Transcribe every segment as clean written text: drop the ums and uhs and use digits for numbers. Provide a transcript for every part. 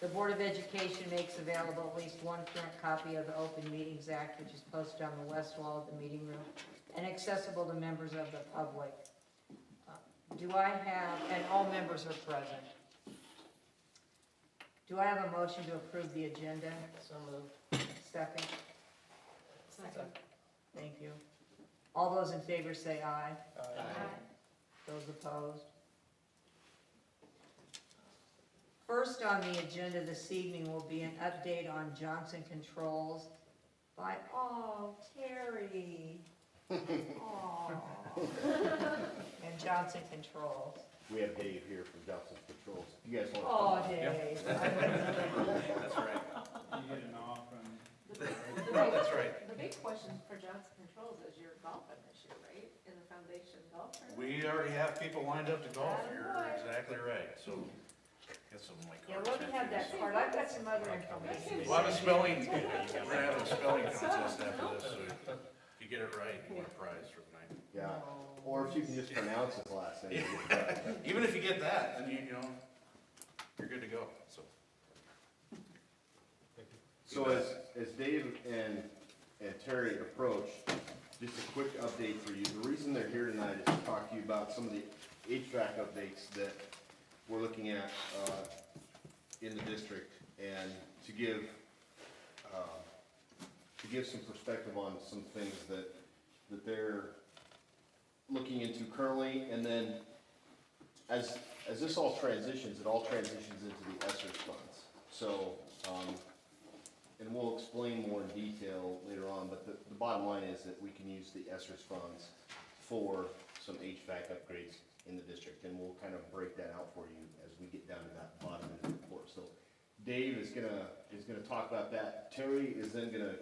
The Board of Education makes available at least one current copy of the Open Meetings Act, which is posted on the west wall of the meeting room and accessible to members of the public. Do I have, and all members are present. Do I have a motion to approve the agenda? So moved. Second? Second. Thank you. All those in favor say aye. Aye. Those opposed? First on the agenda this evening will be an update on Johnson Controls by, Terry. And Johnson Controls. We have Dave here from Johnson Controls. You guys want to? Dave. That's right. You get an off from. That's right. The big question for Johnson Controls is your golfing this year, right? In the foundation golf tournament? We already have people lined up to golf. You're exactly right. So, get some of my Yeah, cards. let me have that card. I've got some other information. We'll have a spelling, we're gonna have a spelling contest after this, so if you get it right, you win a prize for the night. Yeah, or if you can just pronounce his last name. Even if you get that, then you know, you're good to go, so. So as Dave and Terry approach, just a quick update for you. The reason they're here tonight is to talk to you about some of the HVAC updates that we're looking at in the district, and to give some perspective on some things that they're looking into currently, and then as this all transitions, it all transitions into the ESSER funds. So, and we'll explain more in detail later on, but the bottom line is that we can use the ESSER funds for some HVAC upgrades in the district, and we'll kind of break that out for you as we get down to that bottom end of the report. So Dave is gonna talk about that. Terry is then gonna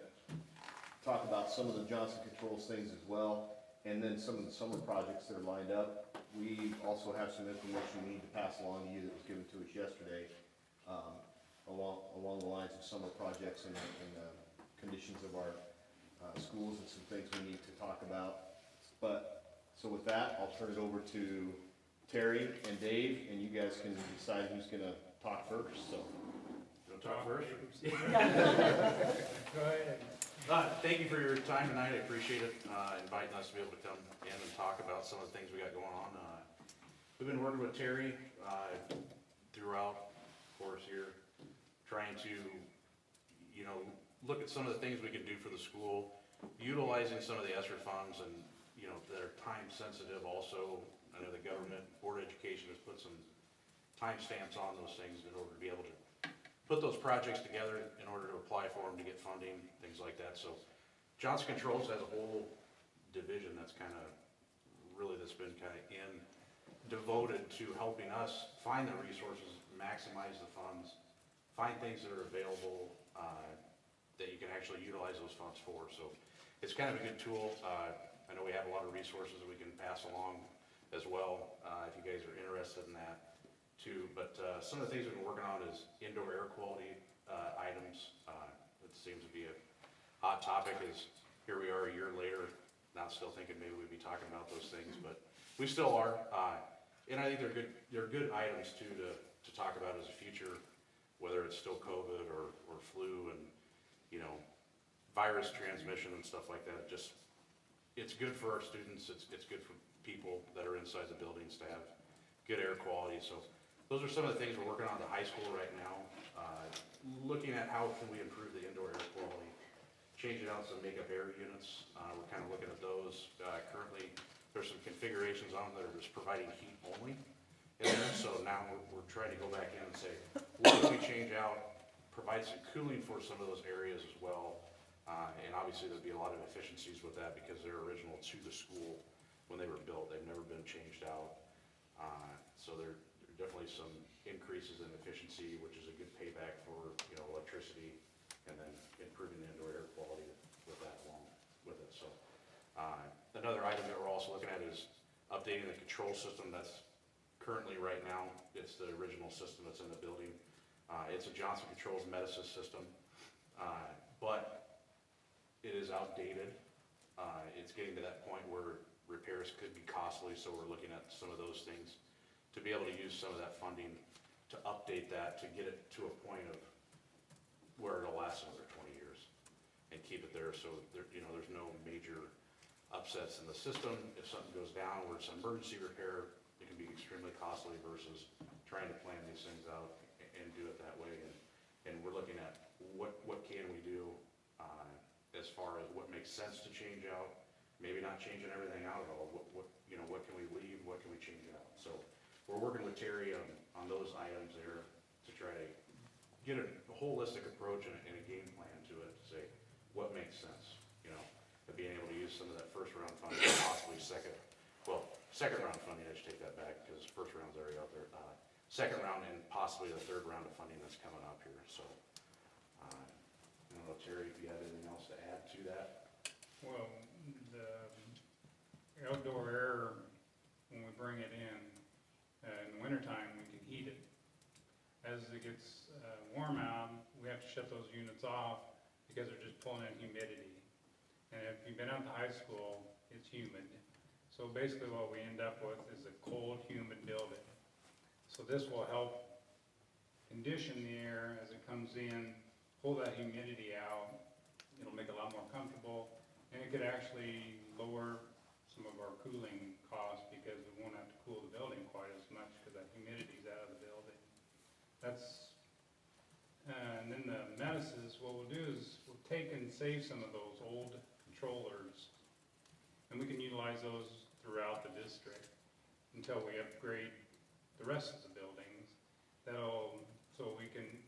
talk about some of the Johnson Controls things as well, and then some of the summer projects that are lined up. We also have some information we need to pass along to you that was given to us yesterday, along the lines of summer projects and conditions of our schools and some things we need to talk about. So with that, I'll turn it over to Terry and Dave, and you guys can decide who's gonna talk first, so. You wanna talk first? Go ahead. Thank you for your time tonight, I appreciate it, inviting us to be able to come in and talk about some of the things we got going on. We've been working with Terry, throughout, of course, here, trying to, you know, look at some of the things we could do for the school, utilizing some of the ESSER funds, and, you know, that are time sensitive also. I know the government, Board of Education has put some timestamps on those things in order to be able to put those projects together in order to apply for them to get funding, things like that. So Johnson Controls has a whole division that's kind of, really that's been kind of devoted to helping us find the resources, maximize the funds, find things that are available that you can actually utilize those funds for. So it's kind of a good tool. I know we have a lot of resources that we can pass along as well, if you guys are interested in that too. But some of the things we've been working on is indoor air quality items. It seems to be a hot topic. Is here we are a year later, now still thinking maybe we'd be talking about those things, but we still are. And I think they're good items too to talk about as a future, whether it's still COVID or flu and, you know, virus transmission and stuff like that. Just, it's good for our students, it's good for people that are inside the buildings to have good air quality. So those are some of the things we're working on at the high school right now, looking at how can we improve the indoor air quality, changing out some makeup air units. We're kind of looking at those. Currently, there's some configurations on them that are just providing heat only in there. So now we're trying to go back in and say, what can we change out, provide some cooling for some of those areas as well. And obviously there'd be a lot of efficiencies with that because they're original to the school when they were built. They've never been changed out. So there are definitely some increases in efficiency, which is a good payback for, you know, electricity, and then improving the indoor air quality with that along with it. So another item that we're also looking at is updating the control system that's currently right now. It's the original system that's in the building. It's a Johnson Controls Medisys system, but it is outdated. It's getting to that point where repairs could be costly, so we're looking at some of those things to be able to use some of that funding to update that, to get it to a point of upsets in the system. If something goes down where it's an emergency repair, it can be extremely costly versus trying to plan these things out and do it that way. And we're looking at what can we do as far as what makes sense to change out, maybe not changing everything out at all. What can we leave, what can we change out? So we're working with Terry on those items there to try to get a holistic approach and a game plan to it, to say what makes sense, of being able to use some of that first round funding, possibly second round funding, I should take that back because first round's already out there. Second round and possibly the third round of funding that's coming up here, so. I don't know, Terry, if you have anything else to add to that? Well, the outdoor air, when we bring it in the wintertime, we can heat it. As it gets warm out, we have to shut those units off because they're just pulling in humidity. And if you've been out to high school, it's humid. So basically what we end up with is a cold, humid building. So this will help condition the air as it comes in, pull that humidity out. It'll make it a lot more comfortable, and it could actually lower some of our cooling costs because we won't have to cool the building quite as much because that humidity's out of the building. And then the medicines, what we'll do is we'll take and save some of those old controllers, and we can utilize those throughout the district until we upgrade the rest of the buildings.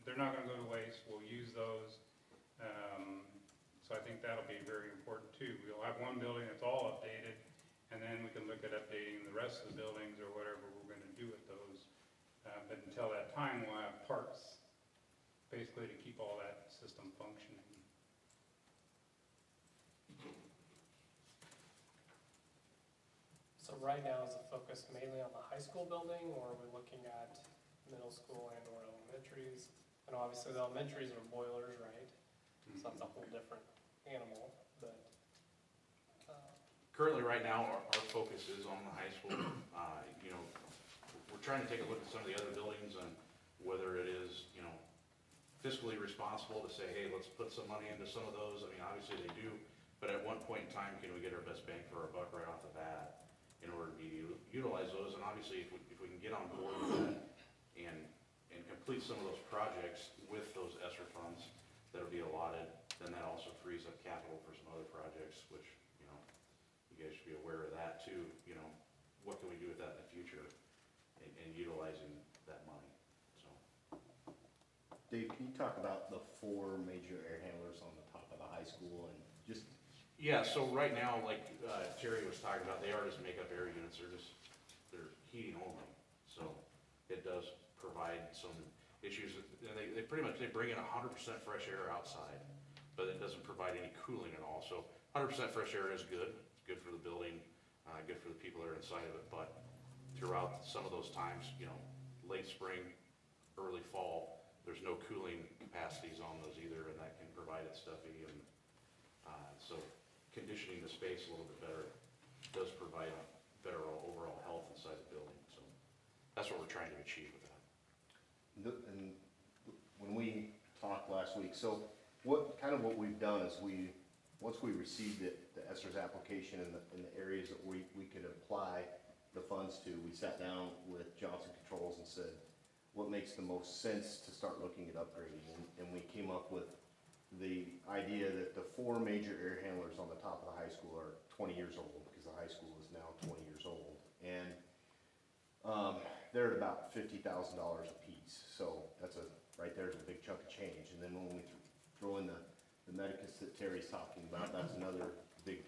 They're not gonna go to waste, we'll use those. So I think that'll be very important too. We'll have one building that's all updated, and then we can look at updating the rest of the buildings or whatever we're gonna do with those. But until that time, we'll have parts, basically to keep all that system functioning. So right now, is the focus mainly on the high school building, or are we looking at middle school and or elementaries? And obviously the elementaries are boilers, right? So that's a whole different animal, but. Currently, right now, our focus is on the high school. We're trying to take a look at some of the other buildings and whether it is, fiscally responsible to say, hey, let's put some money into some of those. I mean, obviously they do, but at one point in time, can we get our best bang for our buck right off the bat in order to utilize those? And obviously, if we can get on board with that and complete some of those projects with those ESSER funds that'll be allotted, then that also frees up capital for some other projects, which, you guys should be aware of that too. What can we do with that in the future and utilizing that money, so. Dave, can you talk about the 4 major air handlers on the top of the high school and just? Yeah, so right now, like Terry was talking about, they are just makeup air units, they're heating only. So it does provide some issues, and they pretty much, they bring in 100% fresh air outside, but it doesn't provide any cooling at all. So 100% fresh air is good, it's good for the building, good for the people that are inside of it, but throughout some of those times, late spring, early fall, there's no cooling capacities on those either, and that can provide it stuffy, and so conditioning the space a little bit better does provide a better overall health inside the building, so that's what we're trying to achieve with that. And when we talked last week, so what we've done is once we received the ESSER's application in the areas that we could apply the funds to, we sat down with Johnson Controls and said, what makes the most sense to start looking at upgrading? And we came up with the idea that the 4 major air handlers on the top of the high school are 20 years old, because the high school is now 20 years old. And they're at about $50,000 a piece. So that's right there's a big chunk of change. And then when we throw in the medicus that Terry's talking about, that's another big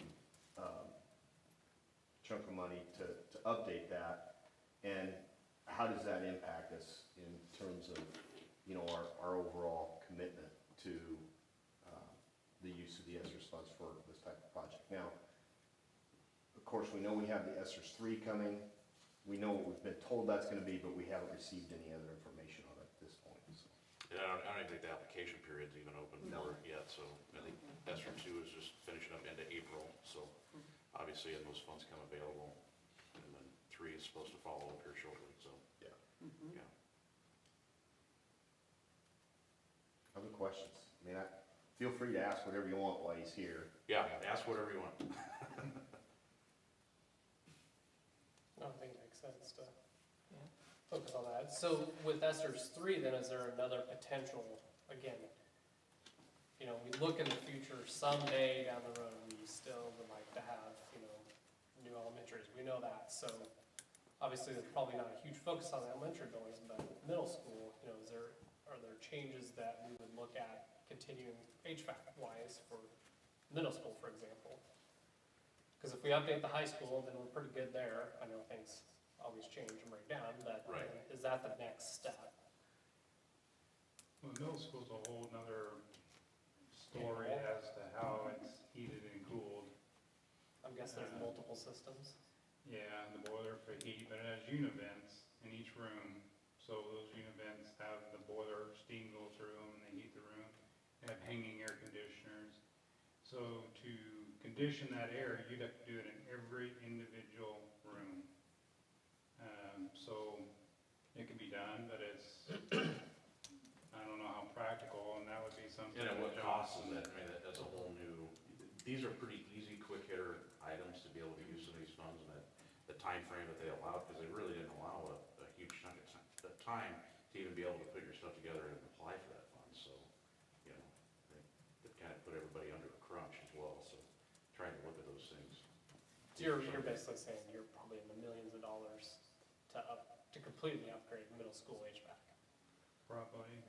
chunk of money to update that. And how does that impact us in terms of, our overall commitment to the use of the ESSER's funds for this type of project? Now, of course, we know we have the ESSER's 3 coming. We know what we've been told that's gonna be, but we haven't received any other information on it at this point, so. Yeah, I don't even think the application period's even open for it yet, so I think ESSER 2 is just finishing up into April, so obviously, and those funds come available, and then 3 is supposed to follow up here shortly, so. Yeah. Yeah. Other questions? I mean, feel free to ask whatever you want while he's here. Yeah, ask whatever you want. I don't think it makes sense to Yeah. focus on that. So with ESER's 3, then is there another potential, again, you know, we look in the future, someday down the road, we still would like to have, you know, new elementaries, we know that, so obviously there's probably not a huge focus on the elementary buildings, but middle school, you know, are there changes that we would look at continuing HVAC-wise for middle school, for example? Because if we update the high school, then we're pretty good there. I know things always change and break down, but Right. is that the next step? Well, middle school's a whole nother story as to how it's heated and cooled. I'm guessing there's multiple systems. Yeah, the boiler for heat, but it has univents in each room. So those univents have the boiler, steam go through them and they heat the room. They have hanging air conditioners. So to condition that air, you'd have to do it in every individual room. So it can be done, but it's, I don't know how practical, and that would be something. You know, what that costs is Johnson- that, I mean, that's a whole new, these are pretty easy, quick hitter items to be able to use some of these funds and the time frame that they allowed, because they really didn't allow a huge chunk of time to even be able to put your stuff together and apply for that fund, so, you know, they kind of put everybody under a crunch as well, so trying to look at those things. So you're basically saying you're probably in the millions of dollars to completely upgrade middle school HVAC. Probably.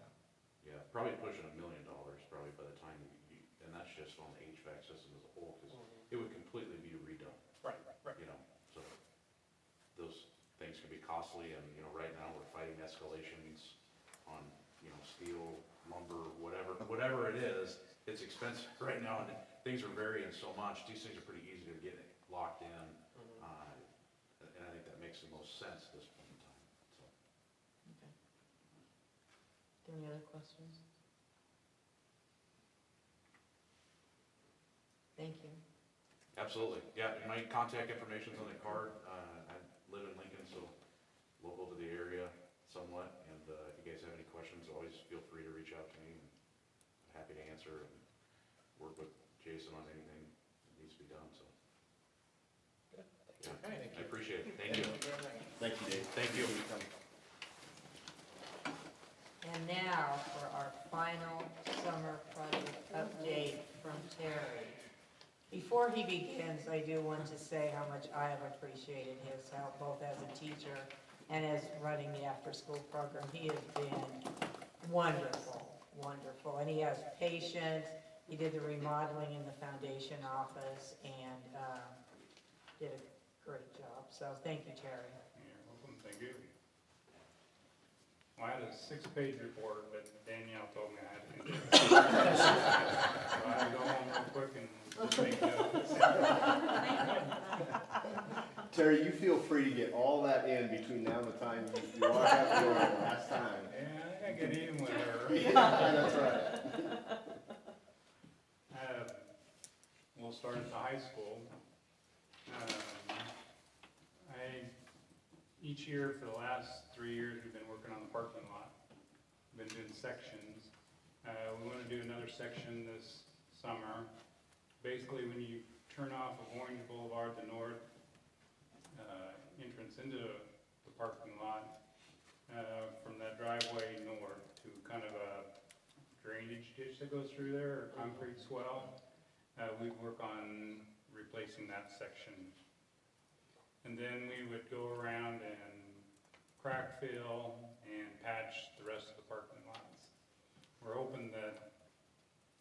Yeah, probably pushing $1 million probably by the time you, and that's just on the HVAC system as a whole, because it would completely be redone, Right, right. you know, so those things can be costly, and, you know, right now we're fighting escalations on, you know, steel, lumber, whatever it is, it's expensive right now, and things are varying so much, these things are pretty easy to get locked in, and I think that makes the most sense at this point in time, so. Okay. Any other questions? Thank you. Absolutely, yeah, my contact information's on the card, I live in Lincoln, so local to the area somewhat, and if you guys have any questions, always feel free to reach out to me, and I'm happy to answer and work with Jason on anything that needs to be done, so. Good. Yeah, Okay. I appreciate it, thank you. Thank you, Dave. Thank you. And now for our final summer project update from Terry. Before he begins, I do want to say how much I have appreciated his help, both as a teacher and as running the after-school program. He has been wonderful, wonderful, and he has patience. He did the remodeling in the foundation office and did a great job. So thank you, Terry. You're welcome, thank you. Well, I had a 6-page report, but Danielle told me I had to continue. So I had to go home real quick and just make notes. Terry, you feel free to get all that in between now and the time you walk out the door the last time. Yeah, I get even with her. Yeah, that's right. We'll start at the high school. Each year for the last 3 years, we've been working on the parking lot. Been doing sections. We want to do another section this summer. Basically, when you turn off of Orange Boulevard, the north entrance into the parking lot, from that driveway north to kind of a drainage ditch that goes through there, or concrete swell, we'd work on replacing that section. And then we would go around and crack fill and patch the rest of the parking lots. We're hoping that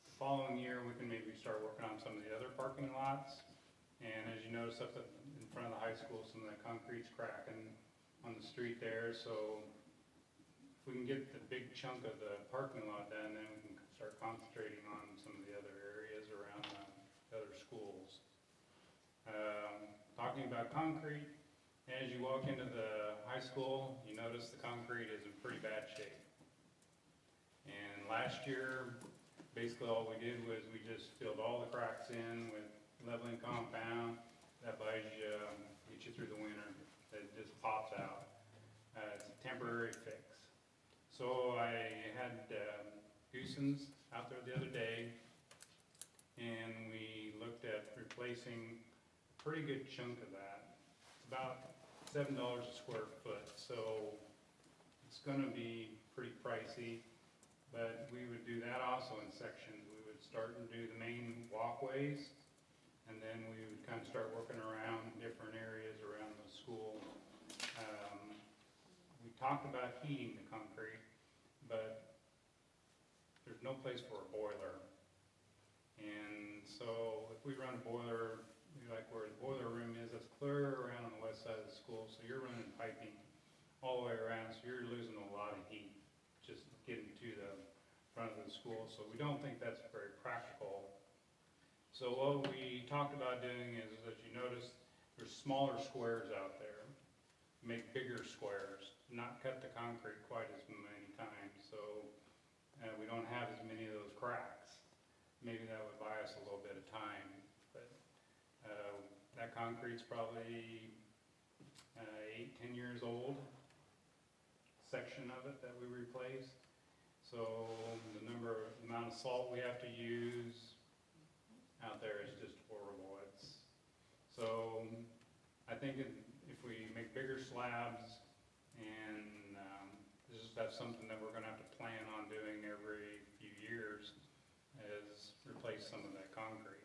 the following year we can maybe start working on some of the other parking lots. And as you notice up in front of the high school, some of the concrete's cracking on the street there. So if we can get the big chunk of the parking lot done, then we can start concentrating on some of the other areas around the other schools. Talking about concrete, as you walk into the high school, you notice the concrete is in pretty bad shape. And last year, basically all we did was we just filled all the cracks in with leveling compound. That buys you, get you through the winter. It just pops out. It's a temporary fix. So I had Goosens out there the other day, and we looked at replacing a pretty good chunk of that. It's about $7 a square foot, so it's gonna be pretty pricey. But we would do that also in sections. We would start and do the main walkways, and then we would kind of start working around different areas around the school. We talked about heating the concrete, but there's no place for a boiler. And so if we run a boiler, like where the boiler room is, that's clear around on the west side of the school, so you're running piping all the way around, so you're losing a lot of heat just getting to the front of the school, so we don't think that's very practical. So what we talked about doing is, as you notice, there's smaller squares out there. Make bigger squares, not cut the concrete quite as many times, so we don't have as many of those cracks. Maybe that would buy us a little bit of time, but that concrete's probably 8-10 years old, section of it that we replaced. So the amount of salt we have to use out there is just horrible. So I think if we make bigger slabs and that's something that we're gonna have to plan on doing every few years, is replace some of that concrete.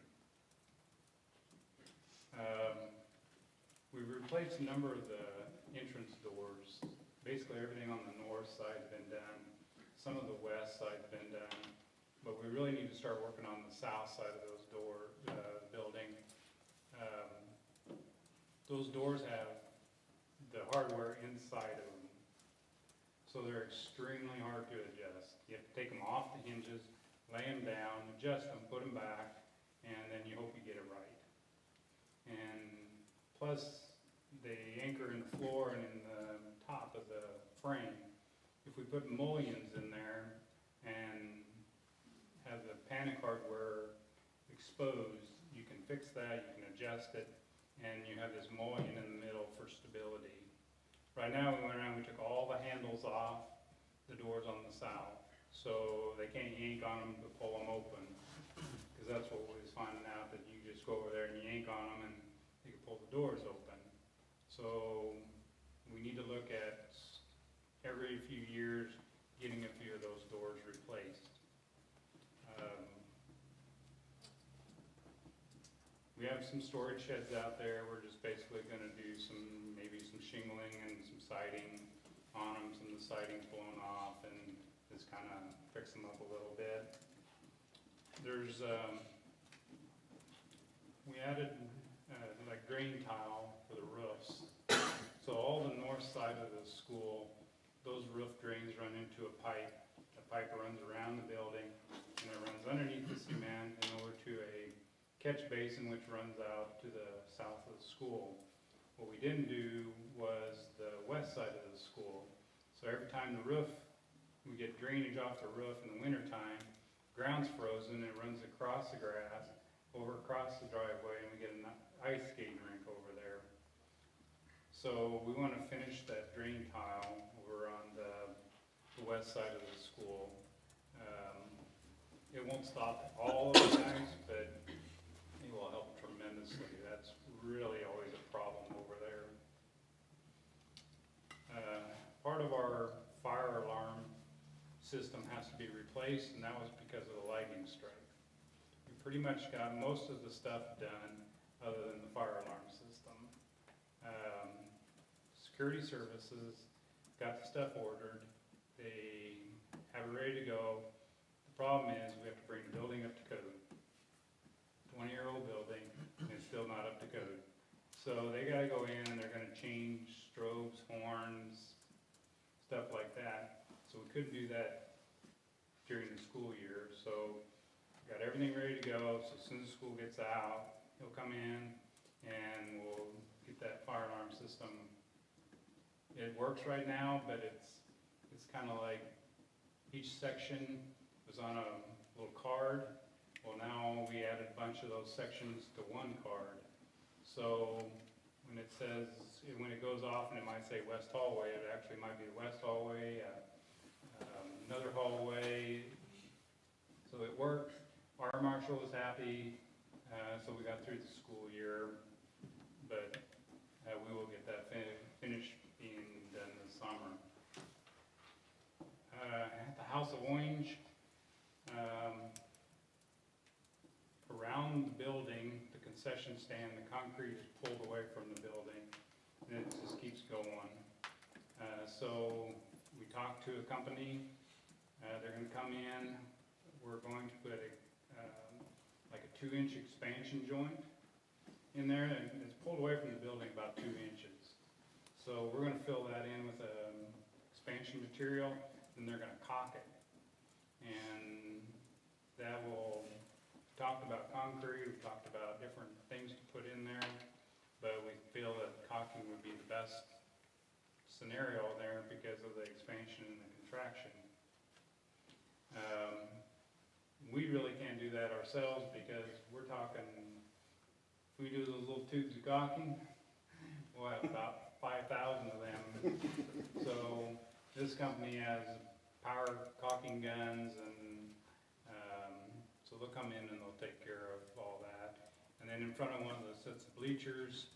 We've replaced a number of the entrance doors. Basically everything on the north side's been done. Some of the west side's been done, but we really need to start working on the south side of those building. Those doors have the hardware inside of them, so they're extremely hard to adjust. You have to take them off the hinges, lay them down, adjust them, put them back, and then you hope you get it right. And plus, they anchor in the floor and in the top of the frame. If we put mullions in there and have the panic hardware exposed, you can fix that, you can adjust it, and you have this mullion in the middle for stability. Right now, we went around, we took all the handles off the doors on the south, so they can't yank on them to pull them open, because that's what we was finding out, that you just go over there and yank on them and you can pull the doors open. So we need to look at every few years getting a few of those doors replaced. We have some storage sheds out there. We're just basically gonna do maybe some shingling and some siding on them. Some of the siding's blown off, and just kind of fix them up a little bit. There's, we added like drain tile for the roofs. So all the north side of the school, those roof drains run into a pipe. The pipe runs around the building, and it runs underneath the cement and over to a catch basin which runs out to the south of the school. What we didn't do was the west side of the school. So every time we get drainage off the roof in the wintertime, ground's frozen, it runs across the grass, over across the driveway, and we get an ice skating rink over there. So we want to finish that drain tile over on the west side of the school. It won't stop all of the times, but it will help tremendously. That's really always a problem over there. Part of our fire alarm system has to be replaced, and that was because of the lightning strike. We pretty much got most of the stuff done other than the fire alarm system. Security services got the stuff ordered. They have it ready to go. The problem is we have to bring the building up to code. 20-year-old building, and it's still not up to code. So they gotta go in and they're gonna change strobes, horns, stuff like that. So we couldn't do that during the school year. So got everything ready to go. So as soon as school gets out, he'll come in and we'll get that fire alarm system. It works right now, but it's kind of like each section was on a little card. Well, now we added a bunch of those sections to one card. So when it says, when it goes off and it might say west hallway, it actually might be the west hallway, another hallway. So it worked. Fire marshal was happy, so we got through the school year, but we will get that finish being done this summer. At the House of Orange, around the building, the concession stand, the concrete is pulled away from the building, and it just keeps going. So we talked to a company, they're gonna come in, we're going to put like a 2-inch expansion joint in there, and it's pulled away from the building about 2 inches. So we're gonna fill that in with expansion material, and they're gonna caulk it. And that will, we talked about concrete, we talked about different things to put in there, but we feel that caulking would be the best scenario there because of the expansion and the contraction. We really can't do that ourselves because we're talking, if we do those little tubes of caulking, we'll have about 5,000 of them. So this company has power caulking guns, and so they'll come in and they'll take care of all that. And then in front of one of the sets of bleachers,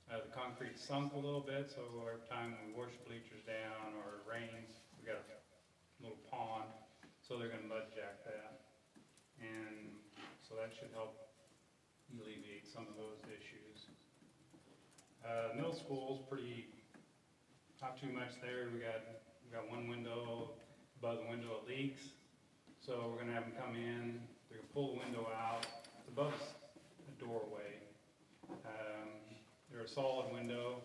the concrete sunk a little bit, so every time we wash the bleachers down or it rains, we got a little pond, so they're gonna mud jack that. And so that should help alleviate some of those issues. Middle school's pretty, not too much there. We got one window, above the window it leaks, so we're gonna have them come in, they're gonna pull the window out, it's above the doorway. They're a solid window,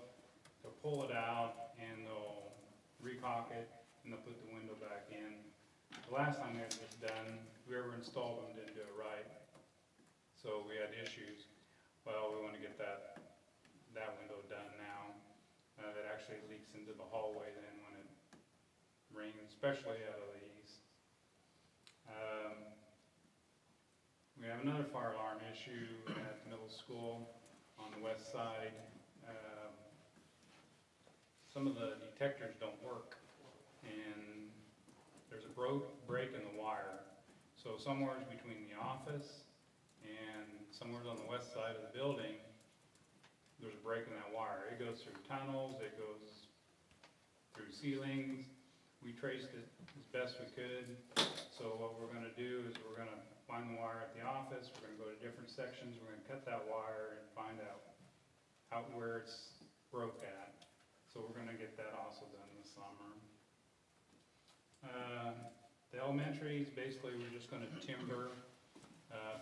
they'll pull it out and they'll re-caulk it and they'll put the window back in. The last time they had this done, whoever installed them didn't do it right, so we had issues. Well, we want to get that window done now. It actually leaks into the hallway then when it rains, especially out of the east. We have another fire alarm issue at the middle school on the west side. Some of the detectors don't work, and there's a break in the wire. So somewhere between the office and somewhere on the west side of the building, there's a break in that wire. It goes through tunnels, it goes through ceilings. We traced it as best we could. So what we're gonna do is we're gonna find the wire at the office, we're gonna go to different sections, we're gonna cut that wire and find out where it's broke at. So we're gonna get that also done this summer. The elementaries, basically, we're just gonna timber,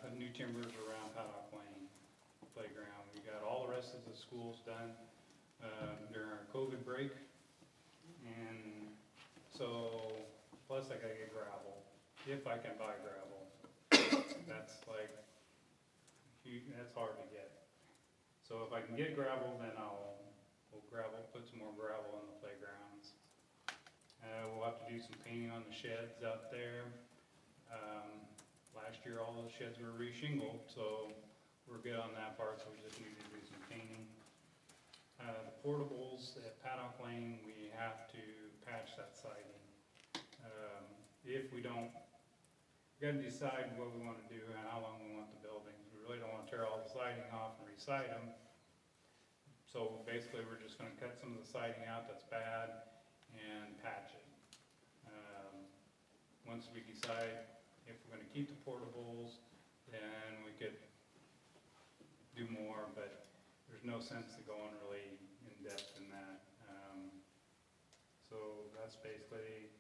put new timbers around Hvac playground. We got all the rest of the schools done during our COVID break. And so, plus I gotta get gravel, if I can buy gravel. That's like, that's hard to get. So if I can get gravel, then we'll put some more gravel in the playgrounds. We'll have to do some painting on the sheds out there. Last year, all those sheds were re-shingled, so we're good on that part, so we just need to do some painting. The portables at Paddock Lane, we have to patch that siding. If we don't, we gotta decide what we wanna do and how long we want the buildings. We really don't wanna tear all the siding off and re-side them. So basically, we're just gonna cut some of the siding out that's bad and patch it. Once we decide if we're gonna keep the portables, then we could do more, but there's no sense to going really in depth in that. So that's basically,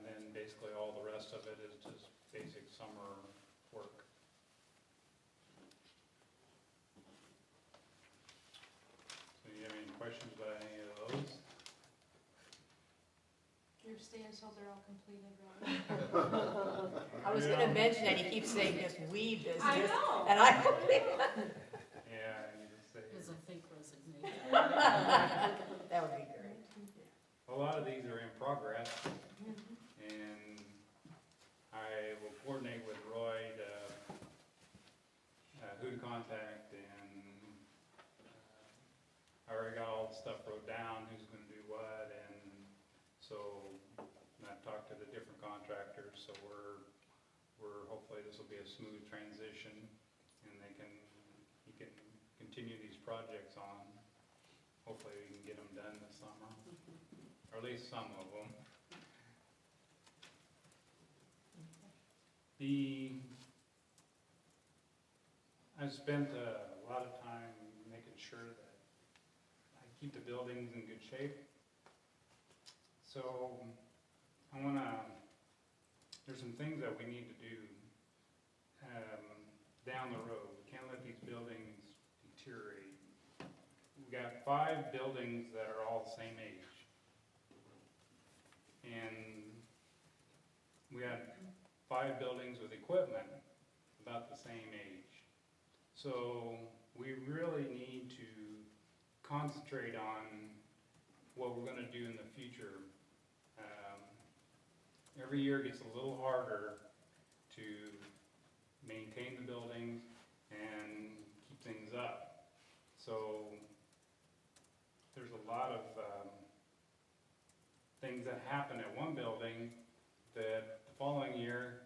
then basically all the rest of it is just basic summer work. So you have any questions about any of those? You're staying until they're all completed, right? I was gonna mention that he keeps saying this we business. I know. And I, Yeah, you just say, Is a fake resignation. that would be great. a lot of these are in progress, and I will coordinate with Roy who to contact, and I already got all the stuff wrote down, who's gonna do what, and so I've talked to the different contractors, so we're hopefully this will be a smooth transition, and he can continue these projects on, hopefully hopefully we can get them done this summer, or at least some of them. I spent a lot of time making sure that I keep the buildings in good shape. So there's some things that we need to do down the road. We can't let these buildings deteriorate. We've got 5 buildings that are all the same age. And we got 5 buildings with equipment about the same age. So we really need to concentrate on what we're gonna do in the future. Every year gets a little harder to maintain the buildings and keep things up. So there's a lot of things that happen at one building that the following year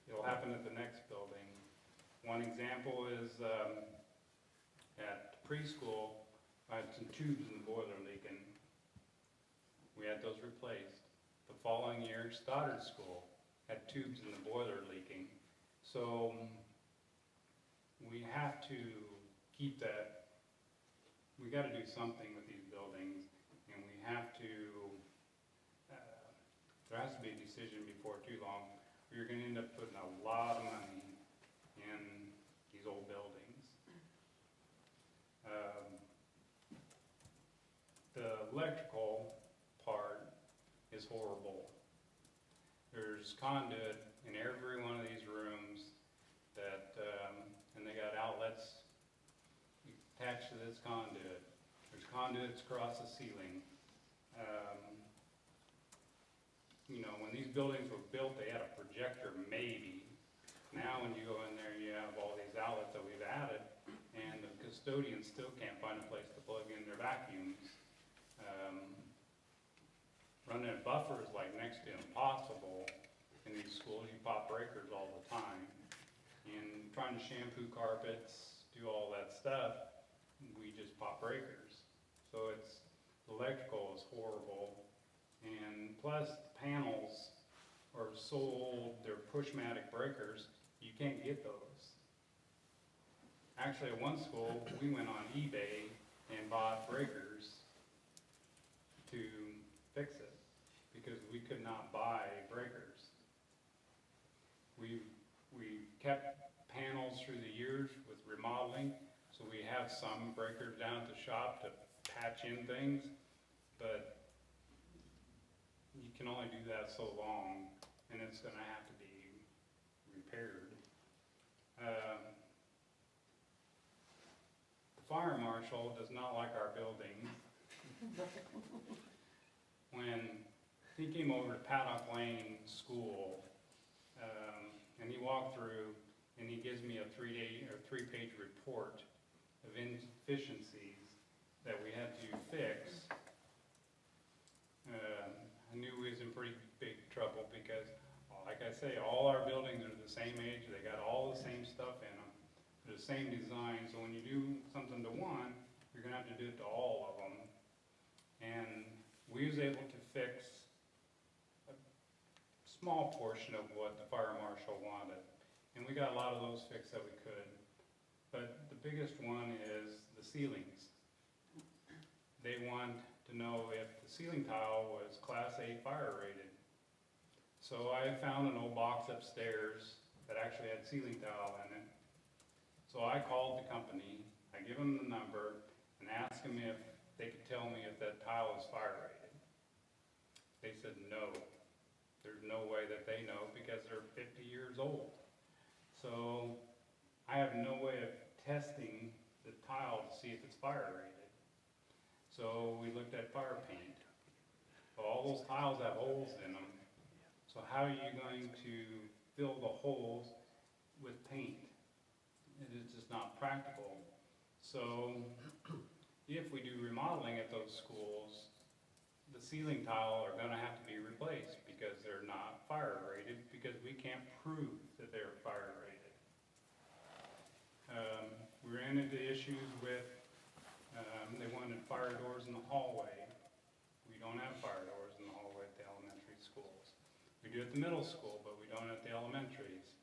it'll happen at the next building. One example is at preschool, I had some tubes in the boiler leaking. We had those replaced. The following year, Stoddard School had tubes in the boiler leaking. So we have to keep that, we gotta do something with these buildings, and we have to, there has to be a decision before too long. You're gonna end up putting a lot of money in these old buildings. The electrical part is horrible. There's conduit in every one of these rooms that, and they got outlets attached to this conduit. There's conduits across the ceiling. You know, when these buildings were built, they had a projector maybe. Now when you go in there, you have all these outlets that we've added, and the custodians still can't find a place to plug in their vacuums. Running a buffer is like next to impossible in these schools. You pop breakers all the time. And trying to shampoo carpets, do all that stuff, we just pop breakers. So it's, the electrical is horrible. And plus the panels are so old, they're pushmatic breakers, you can't get those. Actually, at one school, we went on eBay and bought breakers to fix it because we could not buy breakers. We kept panels through the years with remodeling, so we have some breakers down at the shop to patch in things, but you can only do that so long, and it's gonna have to be repaired. The fire marshal does not like our building. When he came over to Paddock Lane School, and he walked through, and he gives me a 3-page report of inefficiencies that we had to fix. I knew we was in pretty big trouble because, like I say, all our buildings are the same age, they got all the same stuff in them, they're the same design, so when you do something to one, you're gonna have to do it to all of them. And we was able to fix a small portion of what the fire marshal wanted, and we got a lot of those fixed that we could. But the biggest one is the ceilings. They want to know if the ceiling tile was Class A fire rated. So I found an old box upstairs that actually had ceiling tile in it. So I called the company, I give them the number, and asked them if they could tell me if that tile is fire rated. They said no. There's no way that they know because they're 50 years old. So I have no way of testing the tile to see if it's fire rated. So we looked at fire paint. So all those tiles have holes in them. So how are you going to fill the holes with paint? It is just not practical. So if we do remodeling at those schools, the ceiling tile are gonna have to be replaced because they're not fire rated, because we can't prove that they're fire rated. We ran into issues with, they wanted wanted fire doors in the hallway. We don't have fire doors in the hallway at the elementary schools. We do at the middle school, but we don't at the elementaries.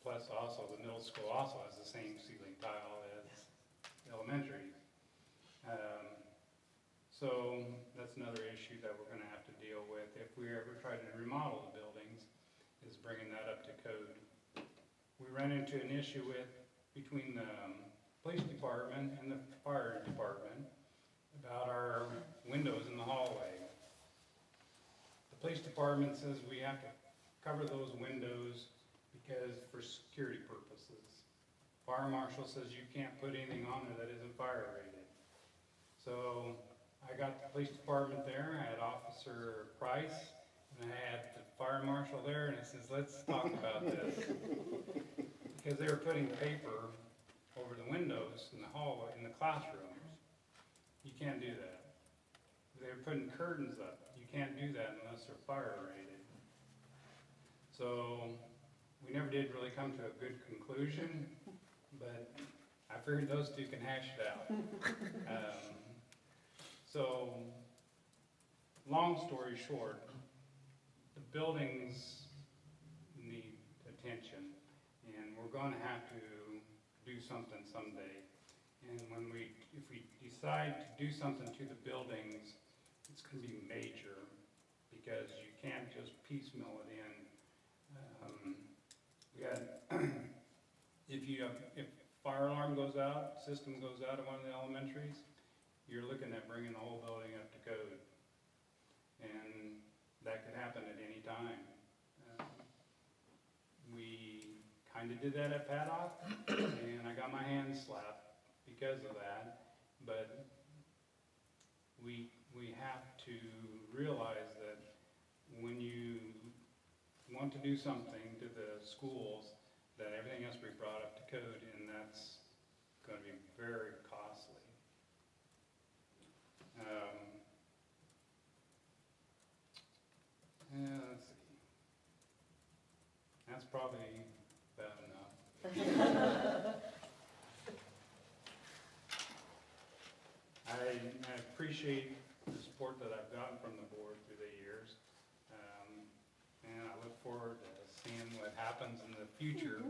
Plus also, the middle school also has the same ceiling tile as the elementary. So that's another issue that we're gonna have to deal with if we ever try to remodel the buildings, is bringing that up to code. We ran into an issue between the police department and the fire department about our windows in the hallway. The police department says we have to cover those windows because for security purposes. Fire marshal says you can't put anything on there that isn't fire rated. So I got the police department there, I had Officer Price, and I had the fire marshal there, and I says, let's talk about this. Because they were putting paper over the windows in the hallway, in the classrooms. You can't do that. They were putting curtains up. You can't do that unless they're fire rated. So we never did really come to a good conclusion, but I figured those two can hash it out. So, long story short, the buildings need attention, and we're gonna have to do something someday. And if we decide to do something to the buildings, it's gonna be major, because you can't just piecemeal it in. If fire alarm goes out, system goes out at one of the elementaries, you're looking at bringing the whole building up to code. And that could happen at any time. We kind of did that at Paddock, and I got my hands slapped because of that. But we have to realize that when you want to do something to the schools, that everything has to be brought up to code, and that's going to be very costly. Let's see. That's probably about enough. I appreciate the support that I've gotten from the board through the years. And I look forward to seeing what happens in the future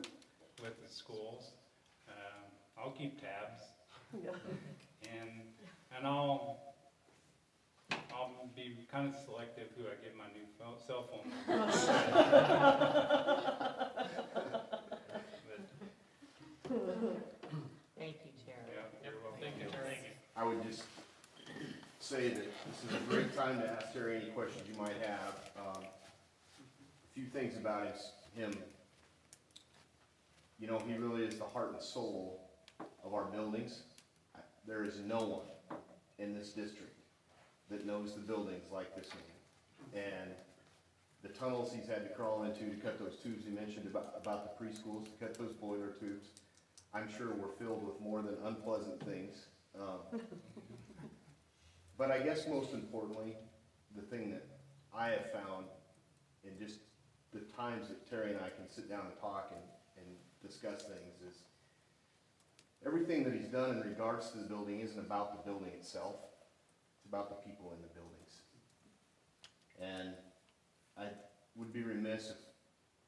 with the schools. I'll keep tabs. And I'll be kind of selective who I give my new cell phone number. Thank you, Terry. Yeah, you're welcome. Thank you, Terry. I would just say that this is a great time to ask Terry any questions you might have. A few things about him. You know, he really is the heart and soul of our buildings. There is no one in this district that knows the buildings like this man. And the tunnels he's had to crawl into to cut those tubes he mentioned about the preschools, to cut those boiler tubes, I'm sure were filled with more than unpleasant things. But I guess most importantly, the thing that I have found in just the times that Terry and I can sit down and talk and discuss things is everything that he's done in regards to the building isn't about the building itself. It's about the people in the buildings. And I would be remiss if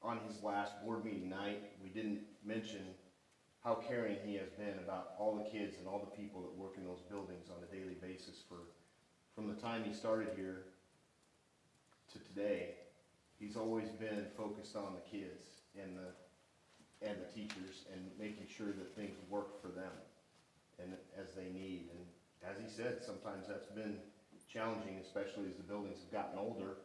on his last board meeting night, we didn't mention how caring he has been about all the kids and all the people that work in those buildings on a daily basis from the time he started here to today. He's always been focused on the kids and the teachers and making sure that things work for them and as they need. And as he said, sometimes that's been challenging, especially as the buildings have gotten older.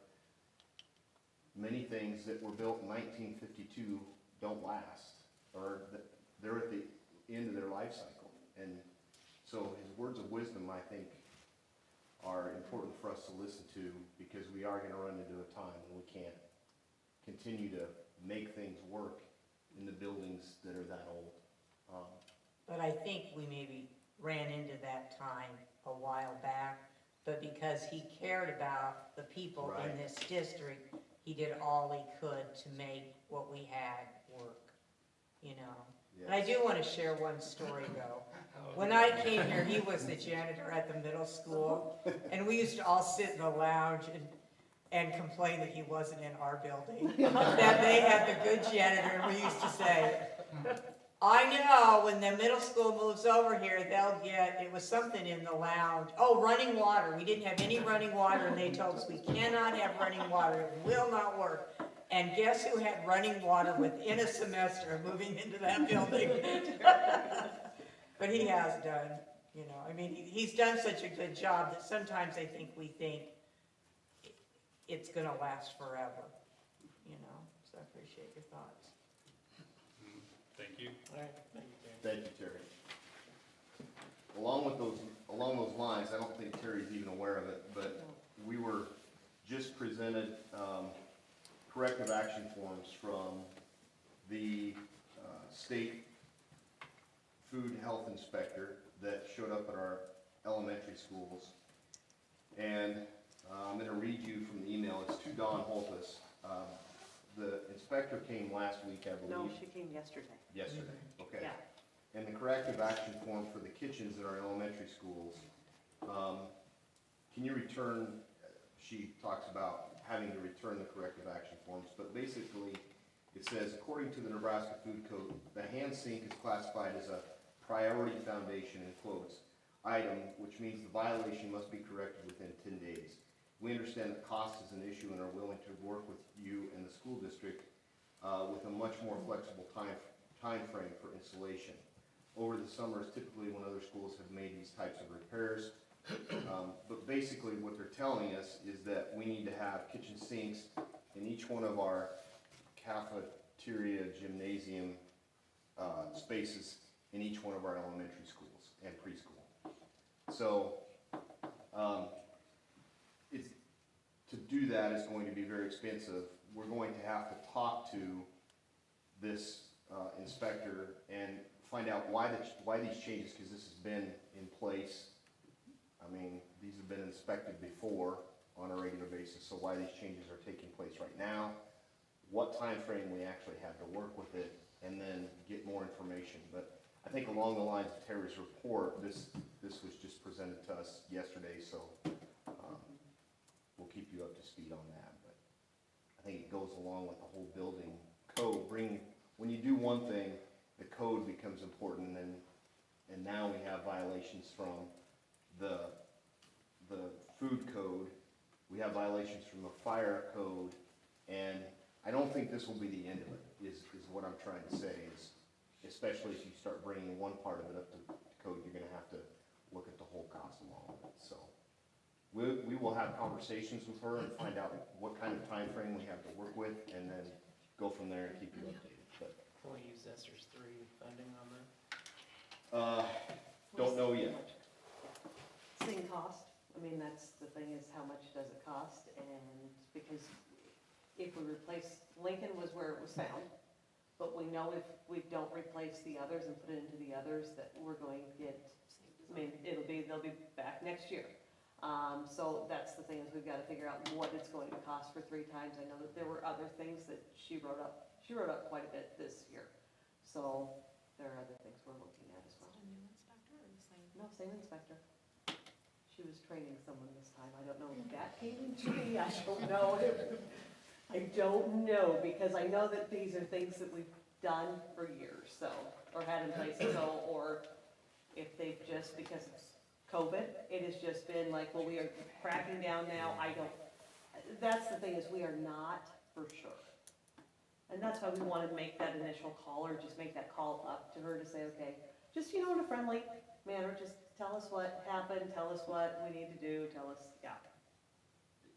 Many things that were built in 1952 don't last, or they're at the end of their life cycle. And so his words of wisdom, I think, are important for us to listen to, because we are going to run into a time when we can't continue to make things work in the buildings that are that old. But I think we maybe ran into that time a while back, but because he cared about the people in Right. this district, he did all he could to make what we had work, you know? Yes. And I do want to share one story though. When I came here, he was the janitor at the middle school, and we used to all sit in the lounge and complain that he wasn't in our building. That they had the good janitor, and we used to say, I know, when the middle school moves over here, they'll get, it was something in the lounge, oh, running water. We didn't have any running water, and they told us we cannot have running water, it will not work. And guess who had running water within a semester of moving into that building? But he has done, you know, I mean, he's done such a good job that sometimes I think we think it's gonna last forever, you know, so I appreciate your thoughts. Thank you. All right, thank you, Dan. Thank you, Terry. Along those lines, I don't think Terry's even aware of it, but we were just presented, corrective action forms from the, state food health inspector that showed up at our elementary schools. And I'm gonna read you from the email, it's to Don Holtus. The inspector came last week, I No, believe. she came yesterday. Yesterday, okay. Yeah. And the corrective action form for the kitchens in our elementary schools, can you return, she talks about having to return the corrective action forms, but basically, it says, according to the Nebraska Food Code, the hand sink is classified as a priority foundation, in quotes, item, which means the violation must be corrected within 10 days. We understand that cost is an issue and are willing to work with you and the school district with a much more flexible time frame for installation. Over the summers, typically when other schools have made these types of repairs, but basically what they're telling us is that we need to have kitchen sinks in each one of our cafeteria, gymnasium spaces in each one of our elementary schools and preschool. So, to do that is going to be very expensive. We're going to have to talk to this inspector and find out why these changes, because this has been in place. I mean, these have been inspected before on a regular basis, so why these changes are taking place right now, what time frame we actually have to work with it, and then get more information. But I think along the lines of Terry's report, this was just presented to us yesterday, so we'll keep you up to speed on that. But I think it goes along with the whole building code. When you do one thing, the code becomes important, and now we have violations from the food code. We have violations from the fire code, and I don't think this will be the end of it, is what I'm trying to say, is especially if you start bringing one part of it up to code, you're gonna have to look at the whole cost along with it, so. We will have conversations with her and find out what kind of time frame we have to work with, and then go from there and keep you updated, but. Can we use ESSER's 3 funding on that? Don't know yet. Same cost. I mean, that's the thing, is how much does it cost? And because if we replace, Lincoln was where it was found, but we know if we don't replace the others and put it into the others, that we're going to get, I mean, they'll be back next year. So that's the thing, is we've got to figure out what it's going to cost for 3 times. I know that there were other things that she wrote up. She wrote up quite a bit this year. So there are other things we're looking at as well. A new inspector or the same? No, same inspector. She was training someone this time. I don't know if that came into me. I don't know. I don't know, because I know that these are things that we've done for years, so, or had in place, so, or if they've just, because of COVID, it has just been like, well, we are cracking down now. That's the thing, is we are not for sure. And that's why we wanted to make that initial call, or just make that call up to her to say, okay, just, in a friendly manner, just tell us what happened, tell us what we need to do, tell us, yeah.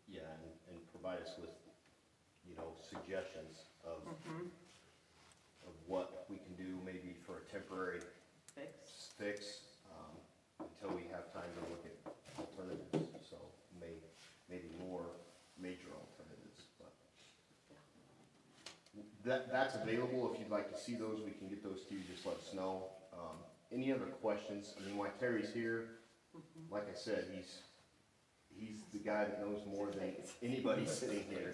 Yeah, and provide us with, suggestions of what we can do, maybe for a temporary fix, until we have time to look at alternatives, so maybe more major alternatives, but that's available. If you'd like to see those, we can get those to you, just let us know. Any other questions? I mean, while Terry's here, like I said, he's the guy that knows more than anybody sitting here.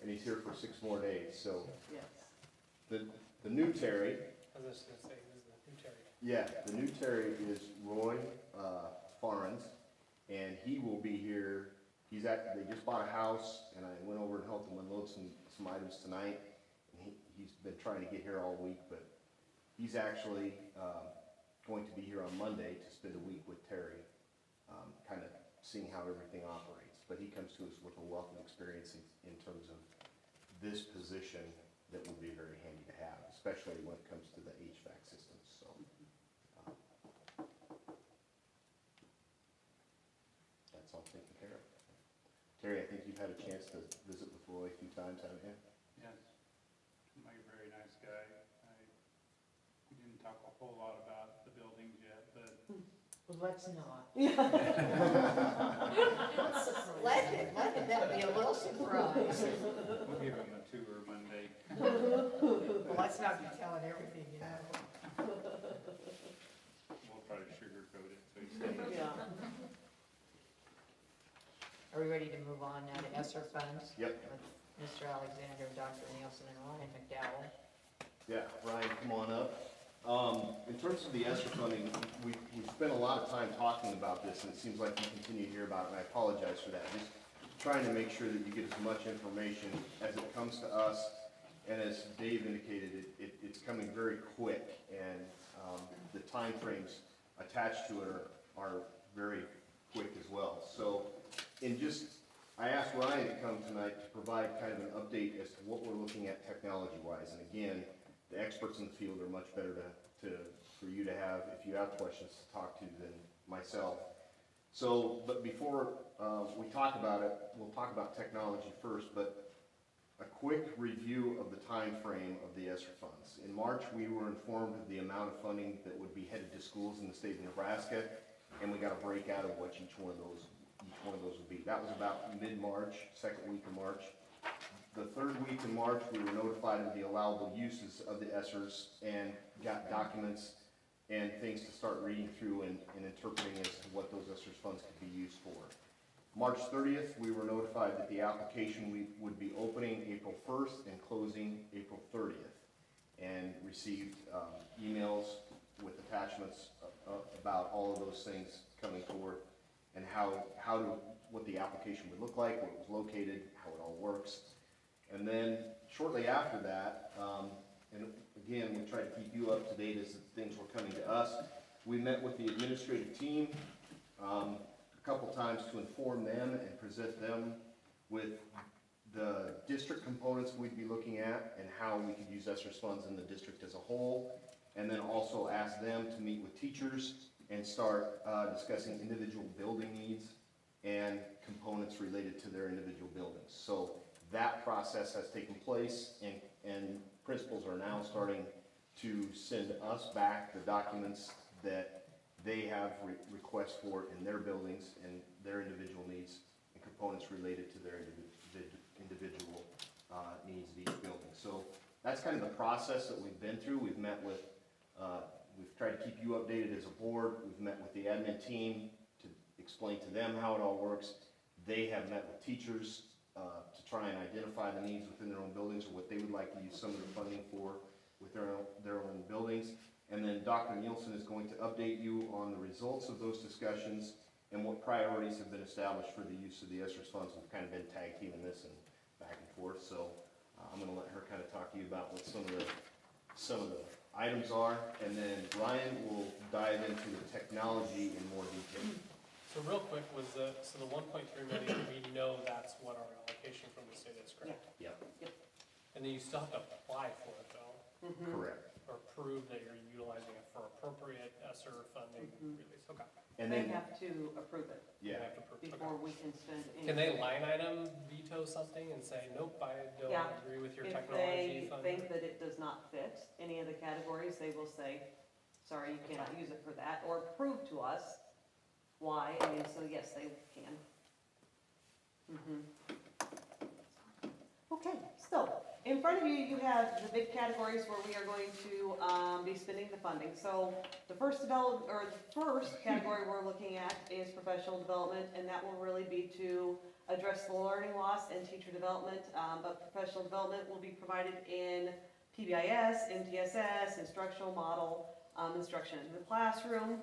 And he's here for 6 more days, so. Yes. The new Terry I was just gonna say, who's the new Terry? Yeah, the new Terry is Roy, Farns, and he will be here. They just bought a house, and I went over and helped him unload some items tonight. And he's been trying to get here all week, but he's actually, going to be here on Monday to spend a week with Terry, kind of seeing how everything operates. But he comes to us with a wealth of experience in terms of this position that would be very handy to have, especially when it comes to the HVAC systems, so. That's all taken care of. Terry, I think you've had a chance to visit with Roy a few times, haven't you? Yes, Mike, very nice guy. We didn't talk a whole lot about the buildings yet, but Well, let's not. Let that be a little surprise. we'll give him a tour Monday. Well, let's not be telling everything, you know. We'll try to sugarcoat it so he stays. Yeah. Are we ready to move on now to ESSER funds? Yep. With Mr. Alexander, Dr. Nielsen, and Ryan McDowell. Yeah, Ryan, come on up. In terms of the ESSER funding, we've spent a lot of time talking about this, and it seems like you continue to hear about it, and I apologize for that. Just trying to make sure that you get as much information as it comes to us, and as Dave indicated, it's coming very quick, and the timeframes attached to it are very quick as well. So, I asked Ryan to come tonight to provide kind of an update as to what we're looking at technology-wise, and again, the experts in the field are much better for you to have, if you have questions to talk to, than myself. So, but before we talk about it, we'll talk about technology first, but a quick review of the time frame of the ESSER funds. In March, we were informed of the amount of funding that would be headed to schools in the state of Nebraska, and we got a breakout of what each one of those would be. That was about mid-March, second week of March. The third week in March, we were notified of the allowable uses of the ESSERs and got documents and things to start reading through and interpreting as to what those ESSERs funds could be used for. March 30th, we were notified that the application would be opening April 1st and closing April 30th, and received emails with attachments about all of those things coming forward and what the application would look like, where it was located, how it all works. And then shortly after that, and again, we try to keep you up to date as things were coming to us, we met with the administrative team a couple times to inform them and present them with the district components we'd be looking at and how we could use ESSER's funds in the district as a whole, and then also ask them to meet with teachers and start discussing individual building needs and components related to their individual buildings. So that process has taken place, and principals are now starting to send us back the documents that they have requests for in their buildings and their individual needs and components related to their individual needs of each building. So that's kind of the process that we've been through. We've met with, we've tried to keep you updated as a board. We've met with the admin team to explain to them how it all works. They have met with teachers to try and identify the needs within their own buildings or what they would like to use some of the funding for with their own buildings. And then Dr. Nielsen is going to update you on the results of those discussions and what priorities have been established for the use of the ESSER's funds. We've kind of been tag teaming this and back and forth, so I'm going to let her kind of talk to you about what some of the items are, and then Ryan will dive into the technology in more detail. So real quick, the 1.3 million, we know that's what our allocation from the state is, correct? Yep. And then you still have to apply for it though, Correct. or prove that you're utilizing it for appropriate ESSER funding release, okay. And They then, have to approve it You yeah, have to approve, okay. before we can spend any. Can they line item veto something and say, nope, I don't Yeah. agree with your If technology they funding? think that it does not fit any of the categories, they will say, sorry, you cannot use it for that, or prove to us why, and so yes, they can. Okay, so, in front of you, you have the big categories where we are going to be spending the funding. So, the first category we're looking at is professional development, and that will really be to address the learning loss and teacher development, but professional development will be provided in PBIS, MTSS, instructional model, instruction in the classroom,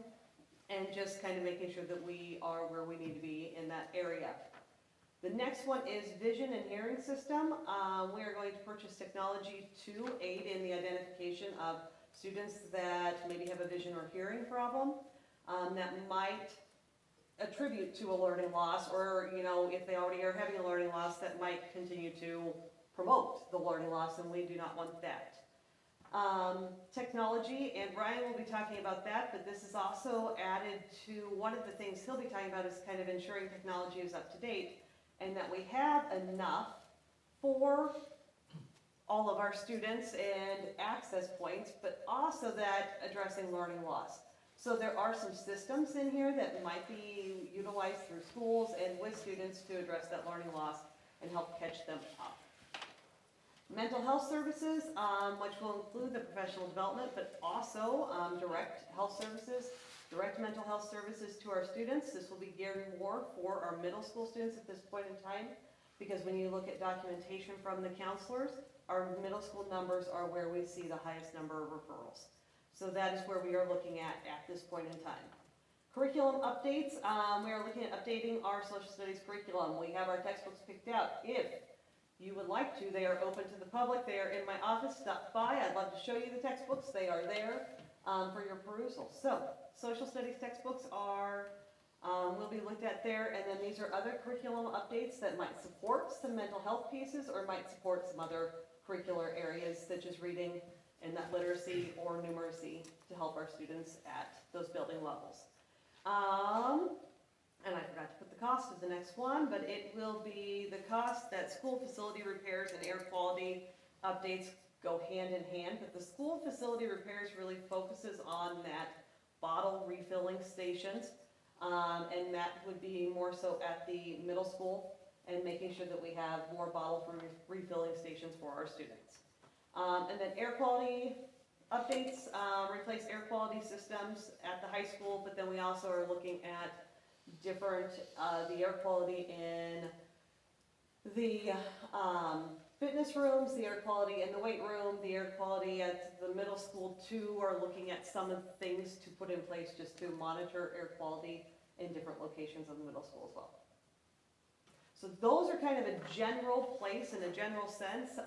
and just kind of making sure that we are where we need to be in that area. The next one is vision and hearing system. We are going to purchase technology to aid in the identification of students that maybe have a vision or hearing problem that might attribute to a learning loss, or, you know, if they already are having a learning loss, that might continue to promote the learning loss, and we do not want that. Technology, and Brian will be talking about that, but this is also added to one of the things he'll be talking about is kind of ensuring technology is up to date and that we have enough for all of our students and access points, but also that addressing learning loss. So there are some systems in here that might be utilized through schools and with students to address that learning loss and help catch them up. Mental health services, which will include the professional development, but also direct health services, direct mental health services to our students. This will be geared more for our middle school students at this point in time, because when you look at documentation from the counselors, our middle school numbers are where we see the highest number of referrals. So that is where we are looking at this point in time. Curriculum updates, we are looking at updating our social studies curriculum. We have our textbooks picked out. If you would like to, they are open to the public. They are in my office. Stop by. I'd love to show you the textbooks. They are there for your perusal. So, social studies textbooks are, will be looked at there, and then these are other curriculum updates that might support some mental health pieces or might support some other curricular areas such as reading and that literacy or numeracy to help our students at those building levels. And I forgot to put the cost of the next one, but it will be the cost that school facility repairs and air quality updates go hand in hand, but the school facility repairs really focuses on that bottle refilling stations, and that would be more so at the middle school and making sure that we have more bottle refilling stations for our students. And then air quality updates, replace air quality systems at the high school, but then we also are looking at different, the air quality in the fitness rooms, the air quality in the weight room, the air quality at the middle school too, are looking at some of the things to put in place just to monitor air quality in different locations of the middle school as well. So those are kind of a general place in a general sense.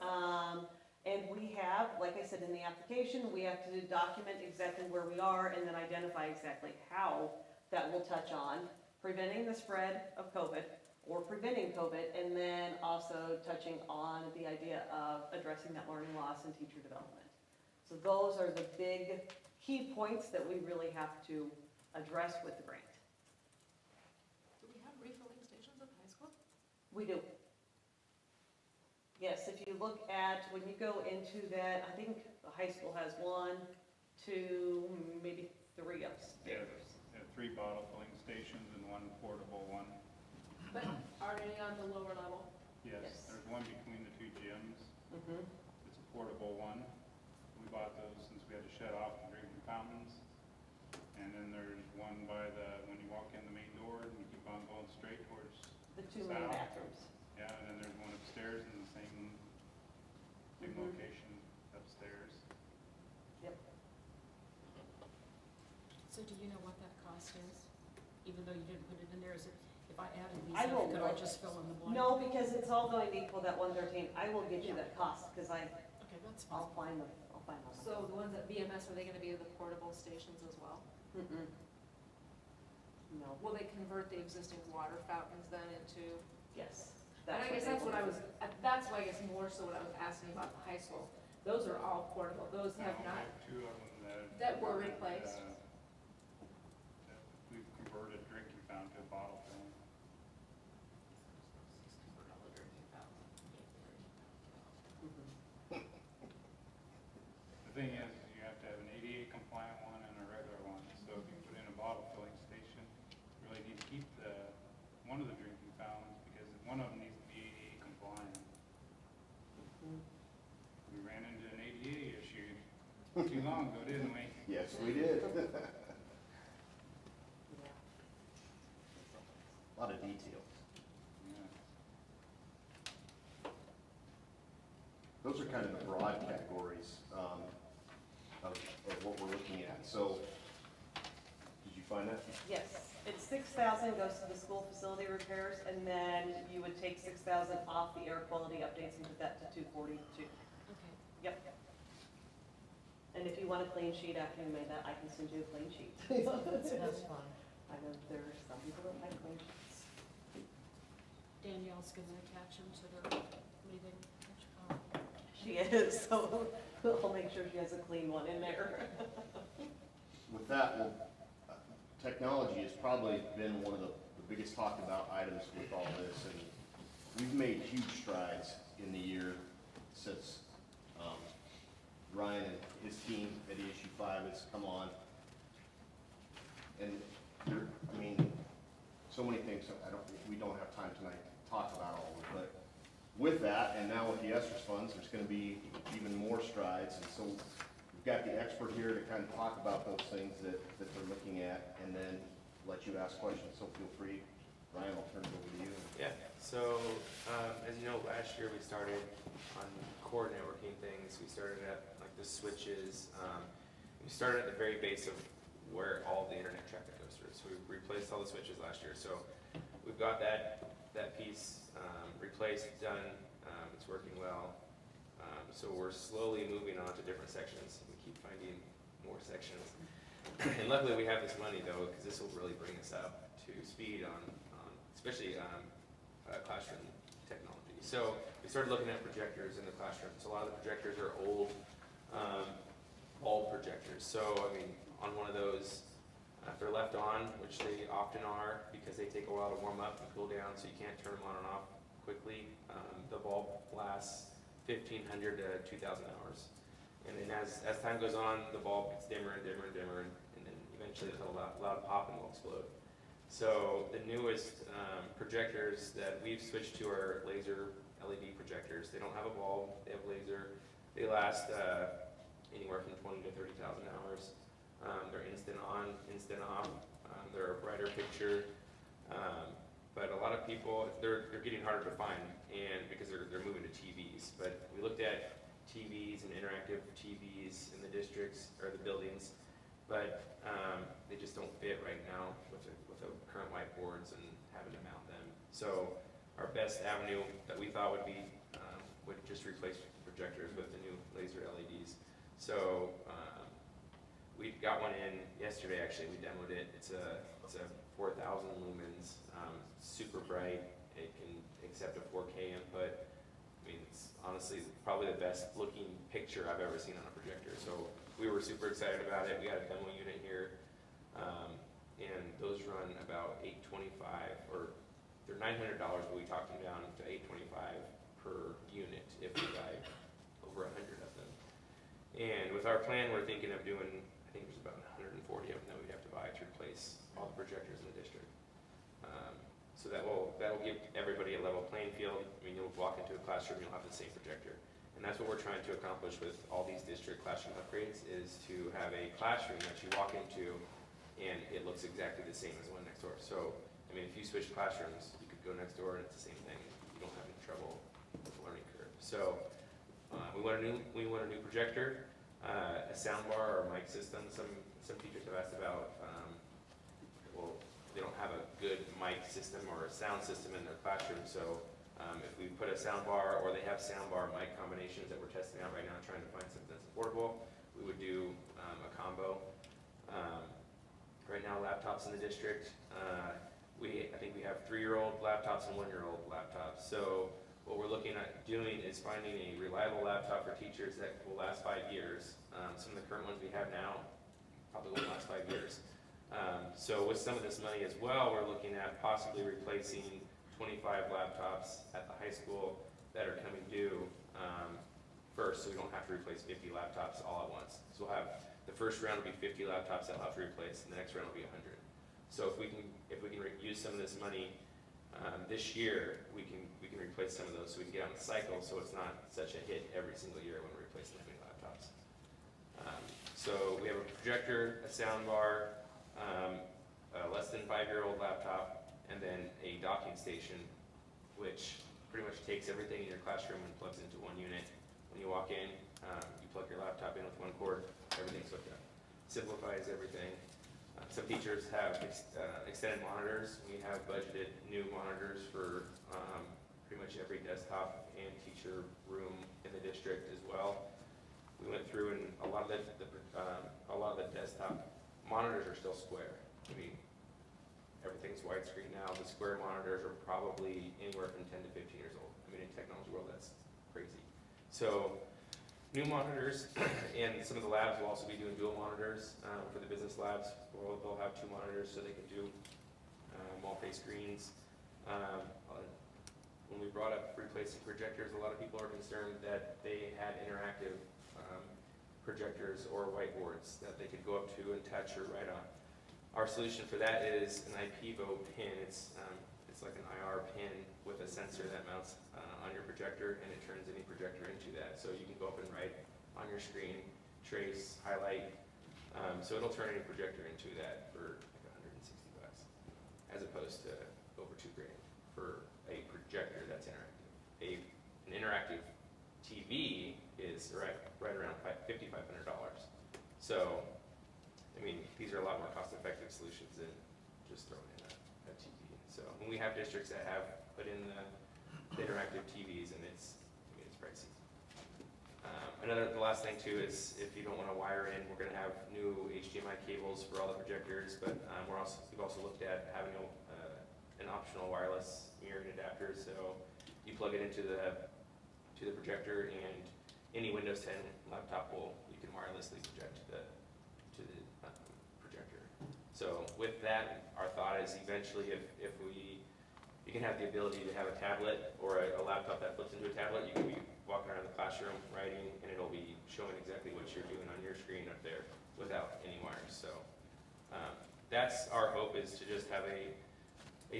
And we have, like I said, in the application, we have to document exactly where we are and then identify exactly how that will touch on preventing the spread of COVID or preventing COVID, and then also touching on the idea of addressing that learning loss and teacher development. So those are the big key points that we really have to address with the grant. Do we have refilling stations at the high school? We do. Yes, if you look at, when you go into that, I think the high school has 1, 2, maybe 3 upstairs. There are 3 bottle filling stations and 1 portable one. But are any on the lower level? Yes. Yes, there's one between the 2 gyms. Mm-hmm. It's a portable one. We bought those since we had to shut off the drinking fountains. And then there's one by the, when you walk in the main door and you keep on going straight towards The 2 main south. bathrooms. Yeah, and then there's one upstairs in the same Mhm. location upstairs. So do you know what that cost is? Even though you didn't put it in there, is it, if I added these I up, will could I look. just fill in the blank? No, because it's all going to equal that 113. I will get you that cost, because Okay, that's fine. I'll find them, I'll find them. So the ones at BMS, are they gonna be the portable stations as well? Mm-mm. No, Will they convert the existing water fountains then into? yes. And I guess what that's they what I will was, do. that's why I guess more so what I was asking about the high school. Those are all portable, those have Now, not, we have 2 of them that were replaced. that we've converted drinking fountain to a bottle filling. Mhm. The thing is, you have to have an ADA compliant one and a regular one. So if you put in a bottle filling station, you really need to keep one of the drinking fountains, because one of them needs to be ADA compliant. Mhm. We ran into an ADA issue too long ago, didn't we? Yes, we did. Yeah. A lot of details. Yeah. Those are kind of the broad categories so, did you find that? Yes, it's 6,000 goes to the school facility repairs, and then you would take 6,000 off the air quality updates and put that to 242. Okay. Yep. And if you want a clean sheet after you made that, I can send you a clean sheet. That's fine. I know there are some people that like clean sheets. Danielle's gonna attach them to their meeting. She is, so I'll make sure she has a clean one in there. With that, well, technology has probably been one of the biggest talked about items with all this, and we've made huge strides in the year since Ryan and his team at issue 5 has come on. And there, I mean, so many things, we don't have time tonight to talk about all of it, but with that, and now with the ESSER funds, there's gonna be even more strides, and so we've got the expert here to kind of talk about those things that they're looking at, and then let you ask questions, so feel free. Ryan, I'll turn it over to you. Yeah, so, as you know, last year we started on core networking things. We started at like the switches. We started at the very base of where all the internet traffic goes through. So we replaced all the switches last year. So we've got that piece replaced, done. It's working well. So we're slowly moving on to different sections. We keep finding more sections. And luckily we have this money though, because this will really bring us up to speed on especially classroom technology. So we started looking at projectors in the classrooms. A lot of the projectors are old bulb projectors. So I mean, on one of those, if they're left on, which they often are because they take a while to warm up and cool down, so you can't turn them on and off quickly, the bulb lasts 1,500 to 2,000 hours. And then as time goes on, the bulb gets dimmer and dimmer and dimmer, and then eventually a loud pop and will explode. So the newest projectors that we've switched to are laser LED projectors. They don't have a bulb, they have laser. They last anywhere from 20 to 30,000 hours. They're instant on, instant off. They're a brighter picture. But a lot of people, they're getting harder to find, and because they're moving to TVs. But we looked at TVs and interactive TVs in the districts or the buildings, but they just don't fit right now with the current whiteboards and having to mount them. So our best avenue that we thought would be would just replace projectors with the new laser LEDs. So we got one in yesterday. Actually, we demoed it. It's a 4,000 lumens, super bright. It can accept a 4K input. I mean, it's honestly probably the best looking picture I've ever seen on a projector. So we were super excited about it. We got a demo unit here, and those run about $825, or they're $900, but we talked them down to $825 per unit if we buy over 100 of them. And with our plan, we're thinking of doing, I think there's about 140 of them that we'd have to buy to replace all the projectors in the district. So that'll give everybody a level playing field. I mean, you'll walk into a classroom, you'll have the same projector. And that's what we're trying to accomplish with all these district classroom upgrades, is to have a classroom that you walk into and it looks exactly the same as the one next door. So, I mean, if you switch classrooms, you could go next door and it's the same thing. You don't have any trouble with the learning curve. So, we want a new projector, a sound bar or mic system. Some teachers have asked about, well, they don't have a good mic system or a sound system in their classroom. So, if we put a sound bar, or they have sound bar mic combinations that we're testing out right now, trying to find something that's affordable, we would do a combo. Right now, laptops in the district, I think we have 3-year-old laptops and 1-year-old laptops. So what we're looking at doing is finding a reliable laptop for teachers that will last 5 years. Some of the current ones we have now probably won't last 5 years. So with some of this money as well, we're looking at possibly replacing 25 laptops at the high school that are coming due first, so we don't have to replace 50 laptops all at once. So we'll have, the first round will be 50 laptops that we'll have to replace, and the next round will be 100. So if we can use some of this money this year, we can replace some of those, so we can get on the cycle, so it's not such a hit every single year when we're replacing that many laptops. So we have a projector, a sound bar, a less than 5-year-old laptop, and then a docking station, which pretty much takes everything in your classroom and plugs into one unit. When you walk in, you plug your laptop in with one cord, everything's hooked up. simplifies everything. Some teachers have extended monitors. We have budgeted new monitors for pretty much every desktop and teacher room in the district as well. We went through and a lot of the desktop monitors are still square. I mean, everything's widescreen now. The square monitors are probably anywhere from 10 to 15 years old. I mean, in technology world, that's crazy. So new monitors, and some of the labs will also be doing dual monitors for the business labs. They'll have 2 monitors so they can do multi-screens. When we brought up replacing projectors, a lot of people are concerned that they had interactive projectors or whiteboards that they could go up to and touch or write on. Our solution for that is an IPVO pin. It's like an IR pin with a sensor that mounts on your projector, and it turns any projector into that. So you can go up and write on your screen, trace, highlight. So it'll turn any projector into that for like $160, as opposed to over $2,000 for a projector that's interactive. An interactive TV is right around $5,500. So, I mean, these are a lot more cost-effective solutions than just throwing in a TV. So, when we have districts that have put in the interactive TVs, and it's pricey. The last thing too is if you don't want to wire in, we're going to have new HDMI cables for all the projectors, but we've also looked at having an optional wireless mirroring adapter. So you plug it into the projector, and any Windows 10 laptop you can wirelessly project to the projector. So with that, our thought is eventually if you can have the ability to have a tablet or a laptop that flips into a tablet, you can be walking around the classroom writing, and it'll be showing exactly what you're doing on your screen up there without any wires. So that's our hope, is to just have a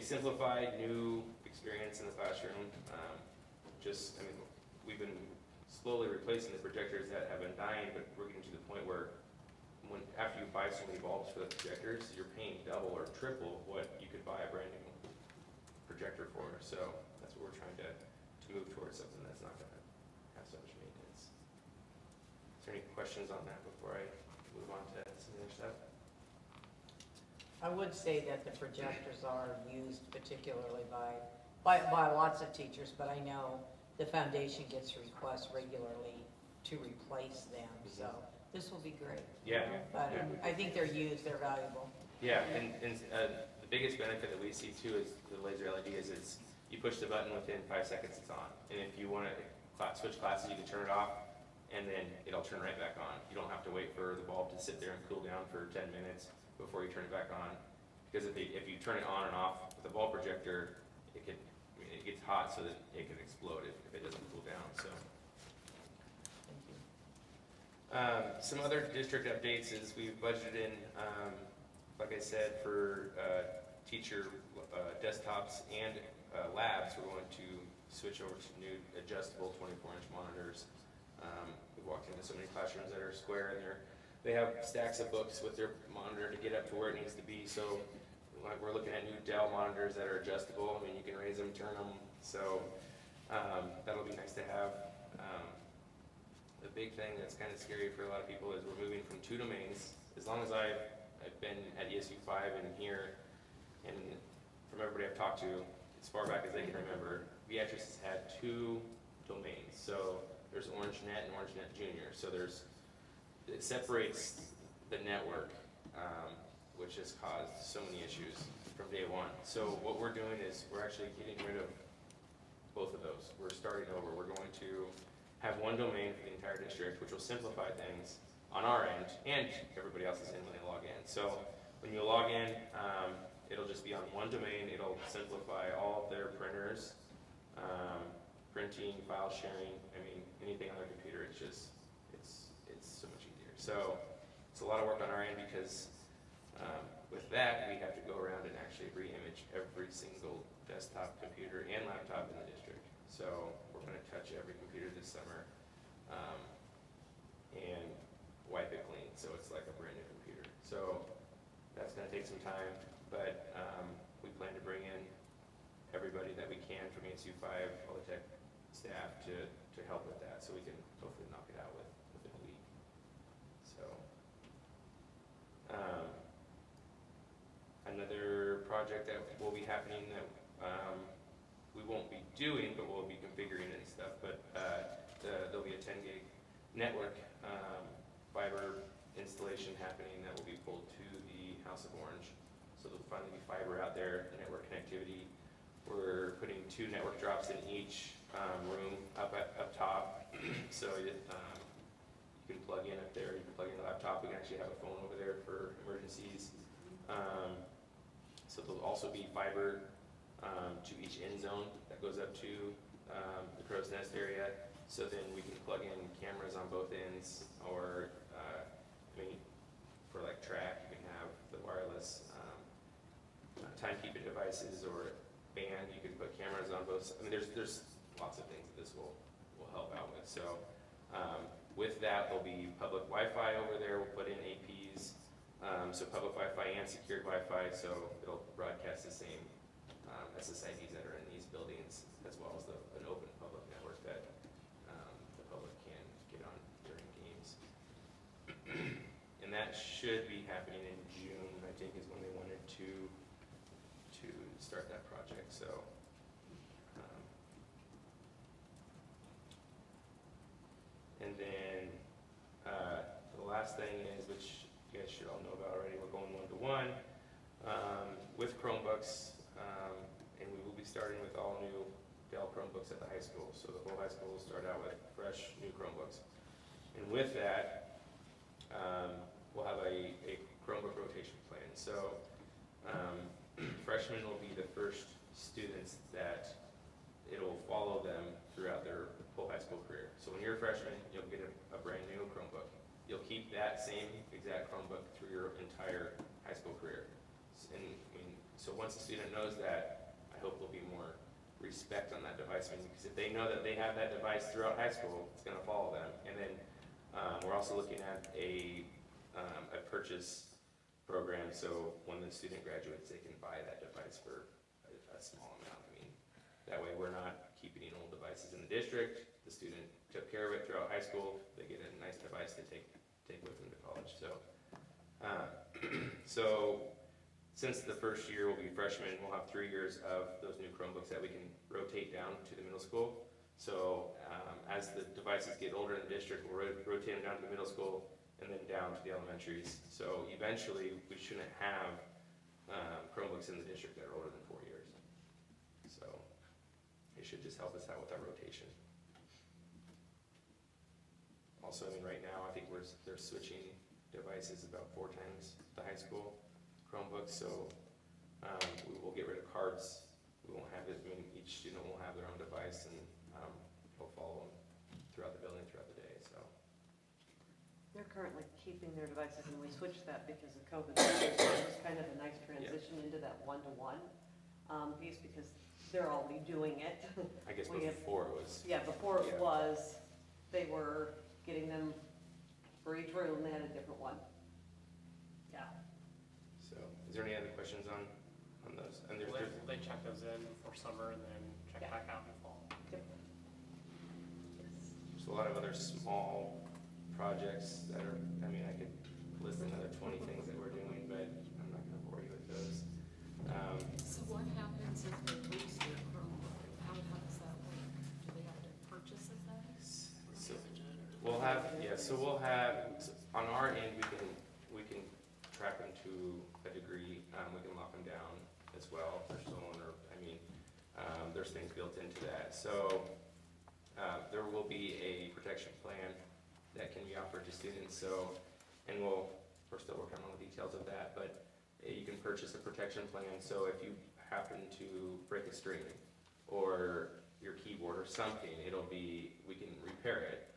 simplified new experience in the classroom. We've been slowly replacing the projectors that have been dying, but we're getting to the point where after you buy so many bulbs for the projectors, you're paying double or triple what you could buy a brand new projector for. So that's what we're trying to move towards, something that's not going to have so much maintenance. Is there any questions on that before I move on to some other stuff? I would say that the projectors are used particularly by lots of teachers, but I know the foundation gets requests regularly to replace them, so this will be great. Yeah. But I think they're used, they're valuable. Yeah, and the biggest benefit that we see too is the laser LED is you push the button, within 5 seconds it's on. And if you want to switch classes, you can turn it off, and then it'll turn right back on. You don't have to wait for the bulb to sit there and cool down for 10 minutes before you turn it back on. Because if you turn it on and off with a bulb projector, it gets hot so that it can explode if it doesn't cool down. So. Thank you. Some other district updates is we've budgeted in, like I said, for teacher desktops and labs. We're going to switch over to new adjustable 24-inch monitors. We've walked into so many classrooms that are square, and they have stacks of books with their monitor to get up to where it needs to be. So we're looking at new Dell monitors that are adjustable. I mean, you can raise them, turn them. So that'll be nice to have. The big thing that's kind of scary for a lot of people is we're moving from 2 domains. As long as I've been at ESU 5 and here, and from everybody I've talked to, as far back as they can remember, Beatrice has had 2 domains. So there's OrangeNet and OrangeNet Junior. So it separates the network, which has caused so many issues from day one. So what we're doing is we're actually getting rid of both of those. We're starting over. We're going to have 1 domain for the entire district, which will simplify things on our end, and everybody else's end when they log in. So when you log in, it'll just be on 1 domain. It'll simplify all of their printers, printing, file sharing. I mean, anything on their computer. It's so much easier. So it's a lot of work on our end, because with that, we have to go around and actually re-image every single desktop computer and laptop in the district. So we're going to touch every computer this summer and wipe it clean, so it's like a brand new computer. So that's going to take some time, but we plan to bring in everybody that we can from ESU 5, all the tech staff to help with that, so we can hopefully knock it out within a week. So project that will be happening that, we won't be doing, but we'll be configuring and stuff, but, there'll be a 10 gig network, fiber installation happening that will be pulled to the House of Orange. So there'll finally be fiber out there, the network connectivity. We're putting 2 network drops in each, room up top, so you can plug in up there, you can plug in a laptop, we can actually have a phone over there for emergencies. So there'll also be fiber to each end zone that goes up to the crow's nest area. So then we can plug in cameras on both ends, or for like track, you can have the wireless timekeeping devices or band. You can put cameras on both. There's lots of things that this will help out with. So with that, there'll be public Wi-Fi over there. We'll put in APs, so public Wi-Fi and secured Wi-Fi. So it'll broadcast the same SSIDs that are in these buildings, as well as an open public network that the public can get on during games. And that should be happening in June, I think, is when they wanted to start that project. So, and then the last thing is, which you guys should all know about already, we're going 1-to-1 with Chromebooks. And we will be starting with all new Dell Chromebooks at the high school. So the whole high school will start out with fresh new Chromebooks. And with that, we'll have a Chromebook rotation plan. So freshmen will be the first students that it'll follow them throughout their whole high school career. So when you're a freshman, you'll get a brand new Chromebook. You'll keep that same exact Chromebook through your entire high school career. And so once a student knows that, I hope there'll be more respect on that device, because if they know that they have that device throughout high school, it's gonna follow them. And then we're also looking at a purchase program, so when the student graduates, they can buy that device for a small amount. That way we're not keeping old devices in the district. The student took care of it throughout high school, they get a nice device to take with them to college. So since the first year will be freshmen, we'll have 3 years of those new Chromebooks that we can rotate down to the middle school. So as the devices get older in the district, we'll rotate them down to the middle school and then down to the elementaries. So eventually, we shouldn't have Chromebooks in the district that are older than 4 years. So it should just help us out with our rotation. Also, right now, I think they're switching devices about 4 times the high school Chromebooks, so we will get rid of cards. We won't have it, each student will have their own device, and we'll follow them throughout the building, throughout the day, so. They're currently keeping their devices, and we switched that because of COVID. So it was kind of a nice transition into that 1-to-1 piece, because they're already doing it. I guess before it was. Yeah, before it Yeah. was, they were getting them for each room, they had a different one. Yeah. So, is there any other questions on those? And Will they check those in for summer and then check Yeah. back out in the fall? Yep. there's a lot of other small projects that are, I could list another 20 things that we're doing, but I'm not gonna bore you with those. So what happens if they lose their Chromebook? How does that work? Do they have to purchase it then? So we'll have, on our end, we can track them to a degree. We can lock them down as well if they're stolen, or, there's things built into that. So there will be a protection plan that can be offered to students. So, and we're still working on the details of that, but you can purchase a protection plan. So if you happen to break a screen or your keyboard or something, we can repair it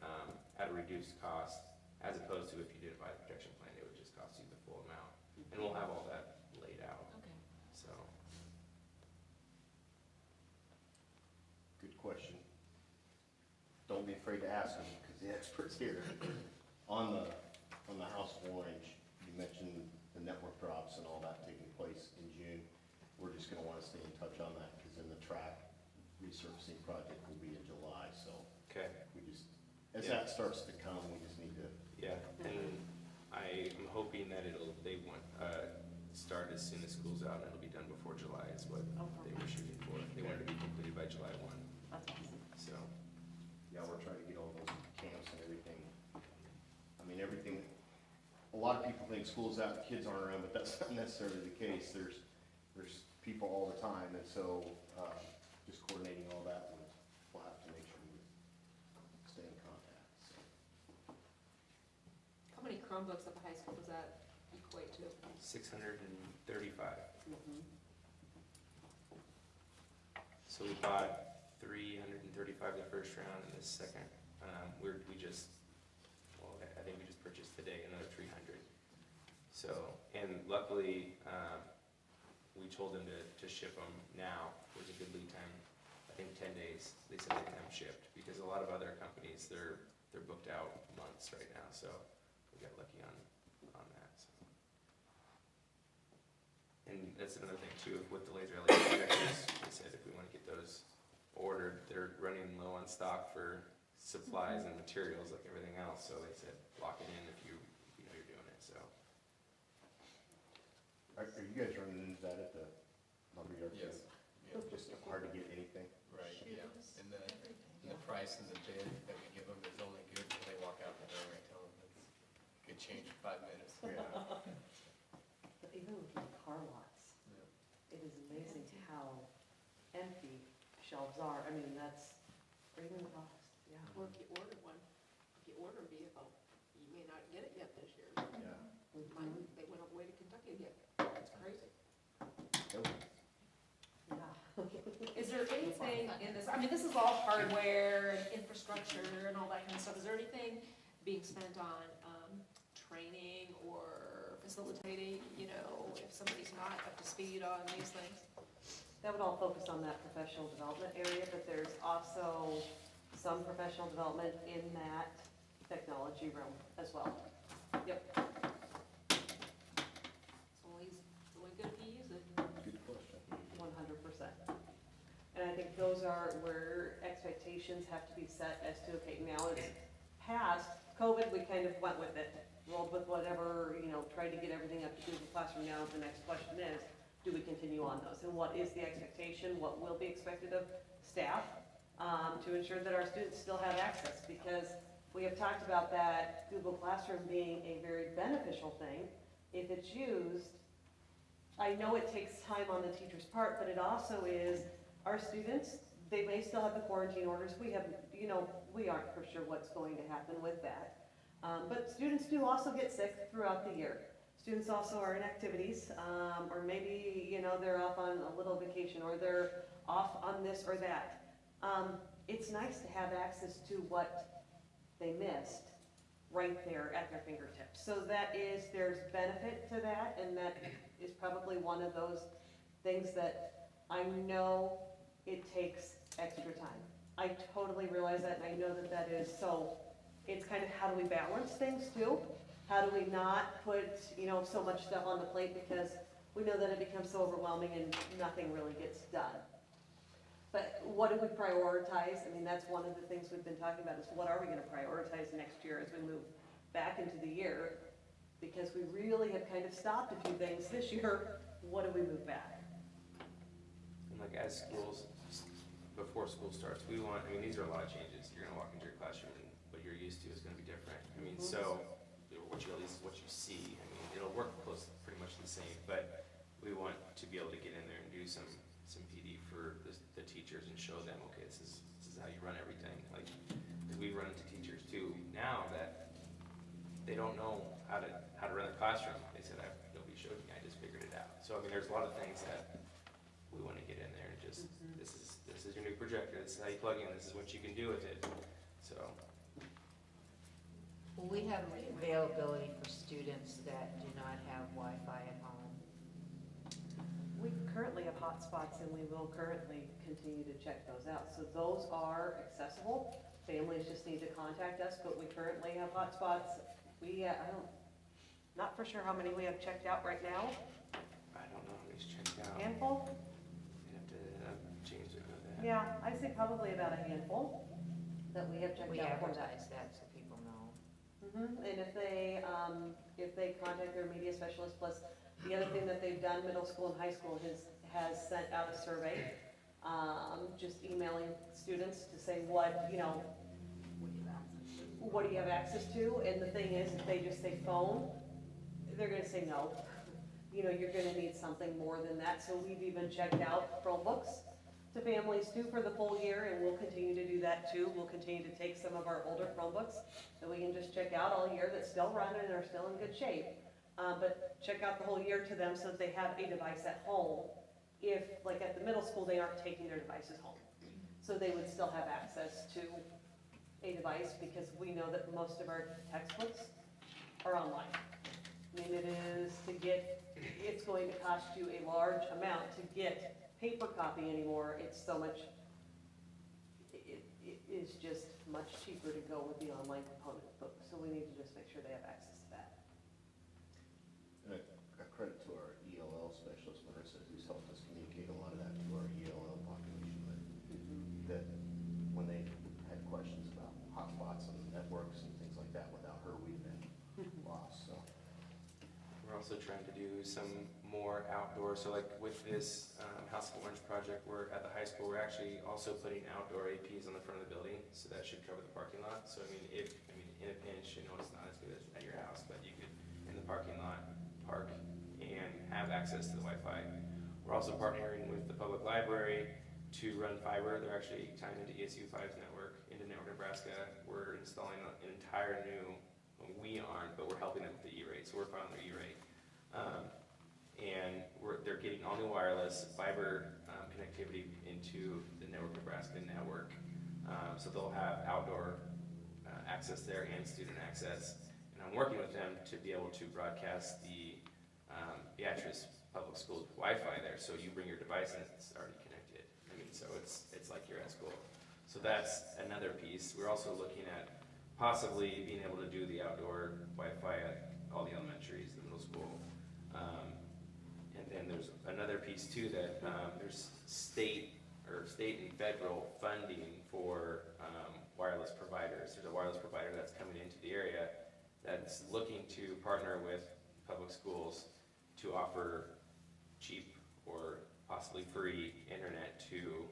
at a reduced cost, as opposed to if you didn't buy the protection plan, it would just cost you the full amount. And we'll have all that laid out, Okay. so. Good question. Don't be afraid to ask them, because the expert's here. On the House of Orange, you mentioned the network drops and all that taking place in June. We're just gonna wanna stay in touch on that, because then the track resurfacing project will be in July, so Okay. as Yeah. that starts to come, we just need to. Yeah, and I am hoping that start as soon as school's out, and it'll be done before July is what they were shooting for. They wanted to be completed by July 1, That's awesome. so. Yeah, we're trying to get all those camps and everything. I mean, everything, a lot of people think school's out, kids aren't around, but that's not necessarily the case. There's people all the time, and so, just coordinating all that, we'll have to make sure we stay in contact, so. How many Chromebooks at the high school does that equate to? 635. Mhm. So we bought 335 the first round, and the second, we just, well, I think we just purchased today another 300. So, and luckily, we told them to ship them now. There's a good lead time, I think 10 days. They said they can have them shipped, because a lot of other companies, they're booked out months right now, so we got lucky on that, so. And that's another thing too, with the laser LED projectors, they said if we wanna get those ordered, they're running low on stock for supplies and materials like everything else, so they said lock it in if you know you're doing it, so. Are you guys running into that at the lumberyard? too? Yes. Just hard to get anything? Right, yeah, and the price and the bid that we give them is only good when they walk out the door. I tell them it's good change in 5 minutes. But even with the car lots, it is amazing how empty shelves are. I mean, that's, or even the cost, yeah. Or if you order one, if you order a vehicle, you may not get it yet this year. Yeah. Mine, they went all the way to Kentucky to get it. It's crazy. Yeah. Is there anything in this, I mean, this is all hardware and infrastructure and all that kind of stuff. Is there anything being spent on, training or facilitating, you know, if somebody's not up to speed on these things? That would all focus on that professional development area, but there's also some professional development in that technology realm as well. Yep. It's only good if you use it. Good question. 100%. And I think those are where expectations have to be set as to, okay, now it's past COVID, we kind of went with it, rolled with whatever, you know, tried to get everything up to Google Classroom. Now the next question is, do we continue on those? And what is the expectation, what will be expected of staff to ensure that our students still have access? Because we have talked about that Google Classroom being a very beneficial thing. If it's used, I know it takes time on the teacher's part, but it also is, our students, they may still have the quarantine orders. We have, you know, we aren't for sure what's going to happen with that. But students do also get sick throughout the year. Students also are in activities, or maybe, you know, they're off on a little vacation, or they're off on this or that. It's nice to have access to what they missed right there at their fingertips. So that is, there's benefit to that, and that is probably one of those things that I know it takes extra time. I totally realize that, and I know that that is, so it's kind of how do we balance things too? How do we not put, you know, so much stuff on the plate, because we know that it becomes so overwhelming and nothing really gets done. But what do we prioritize? I mean, that's one of the things we've been talking about, is what are we gonna prioritize next year as we move back into the year? Because we really have kind of stopped a few things this year. What do we move back? And like as schools, before school starts, we want, I mean, these are a lot of changes. You're gonna walk into your classroom and what you're used to is gonna be different. I mean, so, what you, at least what you see, I mean, it'll work close, pretty much the same, but we want to be able to get in there and do some PD for the teachers and show them, okay, this is how you run everything. Like, 'cause we run into teachers too now that they don't know how to run a classroom. They said, nobody showed me, I just figured it out. So, I mean, there's a lot of things that we wanna get in there and just, this is your new projector, this is how you plug in, this is what you can do with it, so. Will we have availability for students that do not have Wi-Fi at home? We currently have hotspots, and we will currently continue to check those out. So those are accessible. Families just need to contact us, but we currently have hotspots. We, not for sure how many we have checked out right now. I don't know, who's checked out. Handful? You have to change it with that. Yeah, I'd say probably about a handful that we have checked We out for that. advertise that so people know. And if they contact their media specialist, plus The other thing that they've done, middle school and high school has sent out a survey, just emailing students to say what do you have access to? And the thing is, if they just say phone, they're gonna say no. You're gonna need something more than that, so we've even checked out Chromebooks to families too for the full year, and we'll continue to do that too. We'll continue to take some of our older Chromebooks that we can just check out all year that still run and are still in good shape. But check out the whole year to them so that they have a device at home. If, like at the middle school, they aren't taking their devices home. So they would still have access to a device, because we know that most of our textbooks are online. I mean, it's going to cost you a large amount to get paper copy anymore. It's so much, it is just much cheaper to go with the online component. So we need to just make sure they have access to that. And a credit to our ELL specialist, Marissa, who's helped us communicate a lot of that to our ELL population, that when they had questions about hotspots and networks and things like that, without her, we'd been lost, so. We're also trying to do some more outdoor, so like with this House of Orange project, we're at the high school, we're actually also putting outdoor APs on the front of the building, so that should cover the parking lot. So in a pinch, it's not as good as at your house, but you could, in the parking lot, park and have access to the Wi-Fi. We're also partnering with the public library to run fiber. They're actually tying into ESU5's network, into Network Nebraska. We're installing an entire new, we aren't, but we're helping them with the E-rate, so we're filing their E-rate. And they're getting all new wireless fiber connectivity into the Network Nebraska network. So they'll have outdoor access there and student access. And I'm working with them to be able to broadcast the Beatrice Public Schools Wi-Fi there. So you bring your device and it's already connected. So it's like you're at school. So that's another piece. We're also looking at possibly being able to do the outdoor Wi-Fi at all the elementaries, the middle school. And then there's another piece too, that there's state and federal funding for wireless providers. There's a wireless provider that's coming into the area that's looking to partner with public schools to offer cheap or possibly free internet to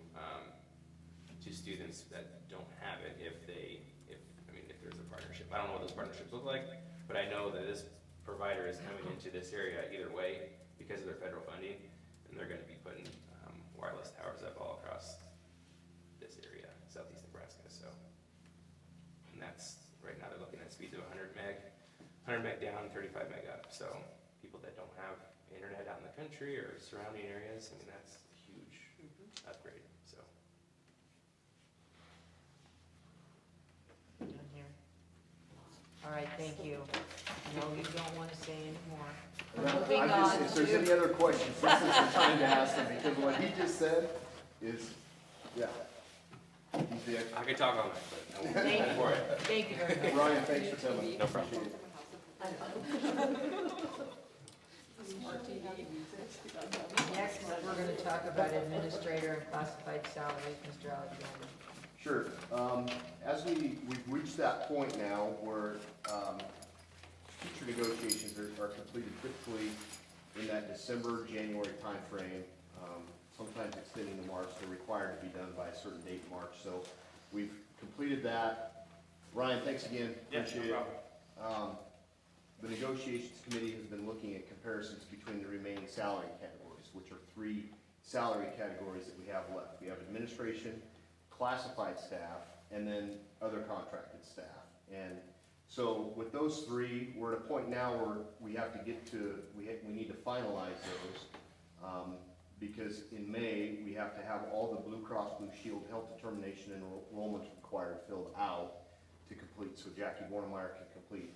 students that don't have it if there's a partnership. I don't know what those partnerships look like, but I know that this provider is coming into this area either way because of their federal funding, and they're going to be putting wireless towers up all across this area, southeast Nebraska. So, and that's right now they're looking at speeds of 100 meg down, 35 meg up. So people that don't have internet out in the country or surrounding areas, that's a huge upgrade. So. Down here. All right, thank you. No, you don't want to say anymore. Moving on If there's to- any other questions, this is the time to ask them, because what he just said is, yeah. He's the expert. I could talk all night, but I won't Thank go for it. Thank you very much. Ryan, thanks for coming. No problem. Next, we're going to talk about administrator and classified salaries, Mr. Alexander. Sure. As we've reached that point now where teacher negotiations are completed typically in that December, January timeframe, sometimes extending to March. They're required to be done by a certain date in March. So we've completed that. Ryan, thanks again. Appreciate it. The negotiations committee has been looking at comparisons between the remaining salary categories, which are 3 salary categories that we have left. We have administration, classified staff, and then other contracted staff. And so with those 3, we're at a point now where we have to get to, we need to finalize those, because in May, we have to have all the Blue Cross Blue Shield health determination and enrollment required filled out to complete, so Jackie Bornemeyer can complete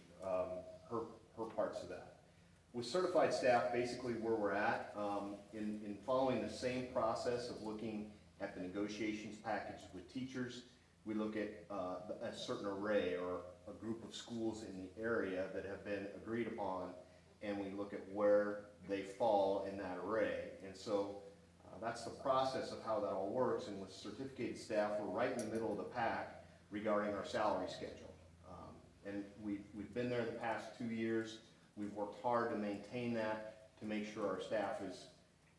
her parts of that. With certified staff, basically where we're at, in following the same process of looking at the negotiations package with teachers, we look at a certain array or a group of schools in the area that have been agreed upon, and we look at where they fall in that array. And so that's the process of how that all works. And with certificated staff, we're right in the middle of the pack regarding our salary schedule. And we've been there the past 2 years. We've worked hard to maintain that, to make sure our staff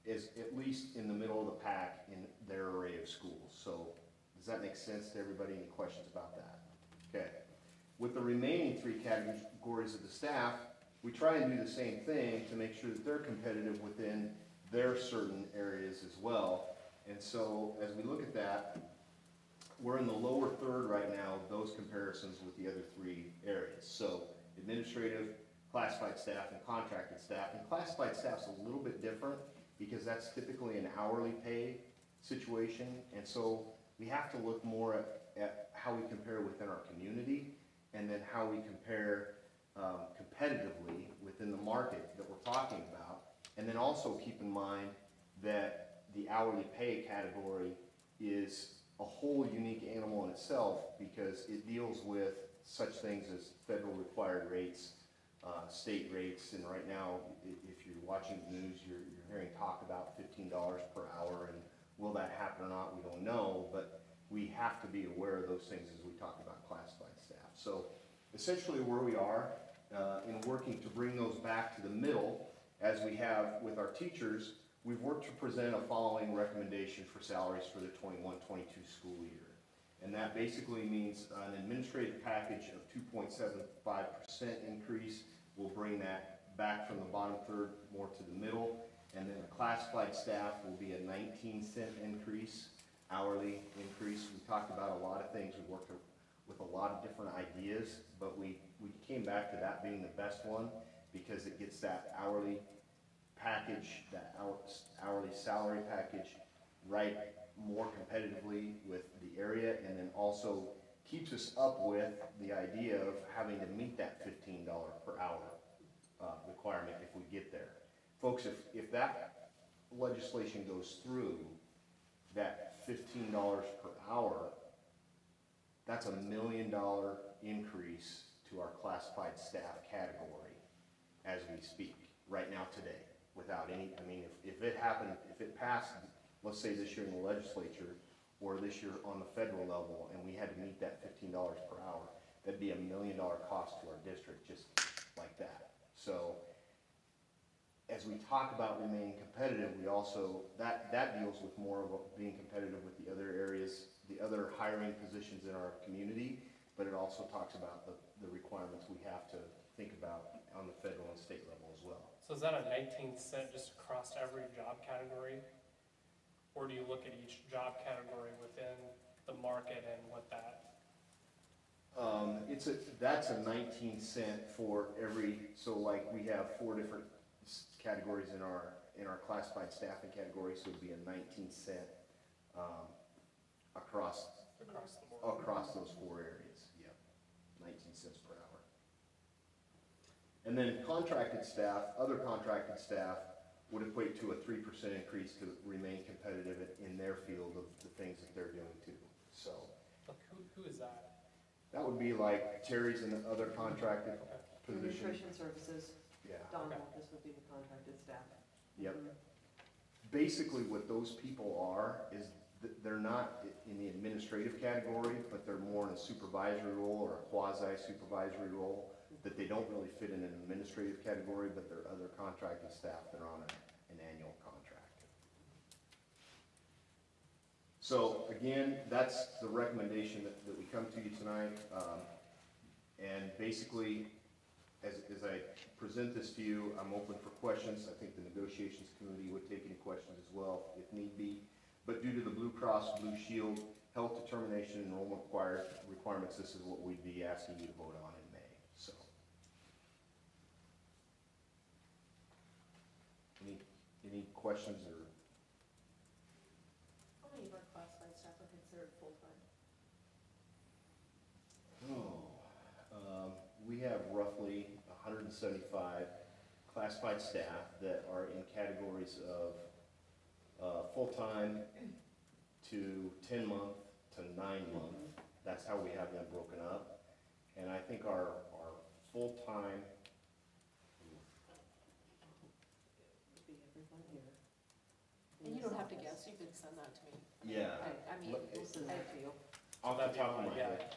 is at least in the middle of the pack in their array of schools. So does that make sense to everybody? Any questions about that? Okay. With the remaining 3 categories of the staff, we try and do the same thing to make sure that they're competitive within their certain areas as well. And so as we look at that, we're in the lower third right now of those comparisons with the other 3 areas. So administrative, classified staff, and contracted staff. And classified staff's a little bit different because that's typically an hourly pay situation. And so we have to look more at how we compare within our community and then how we compare competitively within the market that we're talking about. And then also keep in mind that the hourly pay category is a whole unique animal in itself because it deals with such things as federal required rates, state rates, and right now, if you're watching the news, you're hearing talk about $15 per hour, and will that happen or not, we don't know, but we have to be aware of those things as we talk about classified staff. So essentially where we are in working to bring those back to the middle, as we have with our teachers, we've worked to present a following recommendation for salaries for the 21-22 school year. And that basically means an administrative package of 2.75% increase. We'll bring that back from the bottom third more to the middle. And then the classified staff will be a 19-cent increase, hourly increase. We talked about a lot of things. We worked with a lot of different ideas, but we came back to that being the best one because it gets that hourly package, that hourly salary package right more competitively with the area, and then also keeps us up with the idea of having to meet that $15 per hour requirement if we get there. Folks, if that legislation goes through, that $15 per hour, that's $1 million increase to our classified staff category as we speak, right now today, without any, I mean, if it happened, if it passed, let's say this year in the legislature, or this year on the federal level, and we had to meet that $15 per hour, that'd be $1 million cost to our district, just like that. So, as we talk about remaining competitive, we also, that deals with more of being competitive with the other areas, the other hiring positions in our community, but it also talks about the requirements we have to think about on the federal and state level as well. So is that a 19-cent just across every job category? Or do you look at each job category within the market and what that? That's a 19-cent for every, so like we have 4 different categories in our classified staffing category, so it'd be a 19-cent across the board? across those 4 areas. Yep, 19 cents per hour. And then contracted staff, other contracted staff would equate to a 3% increase to remain competitive in their field of the things that they're doing too. So Like who is that? that would be like Terry's and the other contracted And positions. nutrition services, Yeah. Donald, this would be the contracted staff. Yep. Basically what those people are is they're not in the administrative category, but they're more in a supervisory role or a quasi-supervisory role, that they don't really fit in an administrative category, but they're other contracted staff that are on an annual contract. So again, that's the recommendation that we come to you tonight. And basically, as I present this to you, I'm open for questions. I think the negotiations committee would take any questions as well if need be. But due to the Blue Cross Blue Shield health determination enrollment requirements, this is what we'd be asking you to vote on in May. So, any questions or? How many of our classified staff are considered full-time? We have roughly 175 classified staff that are in categories of full-time to 10-month to 9-month. That's how we have them broken up. And I think our full-time, Would be everyone here. And you don't have to guess, you can send that to me. yeah, I mean, We'll send that to you. off the top of my Yeah. head.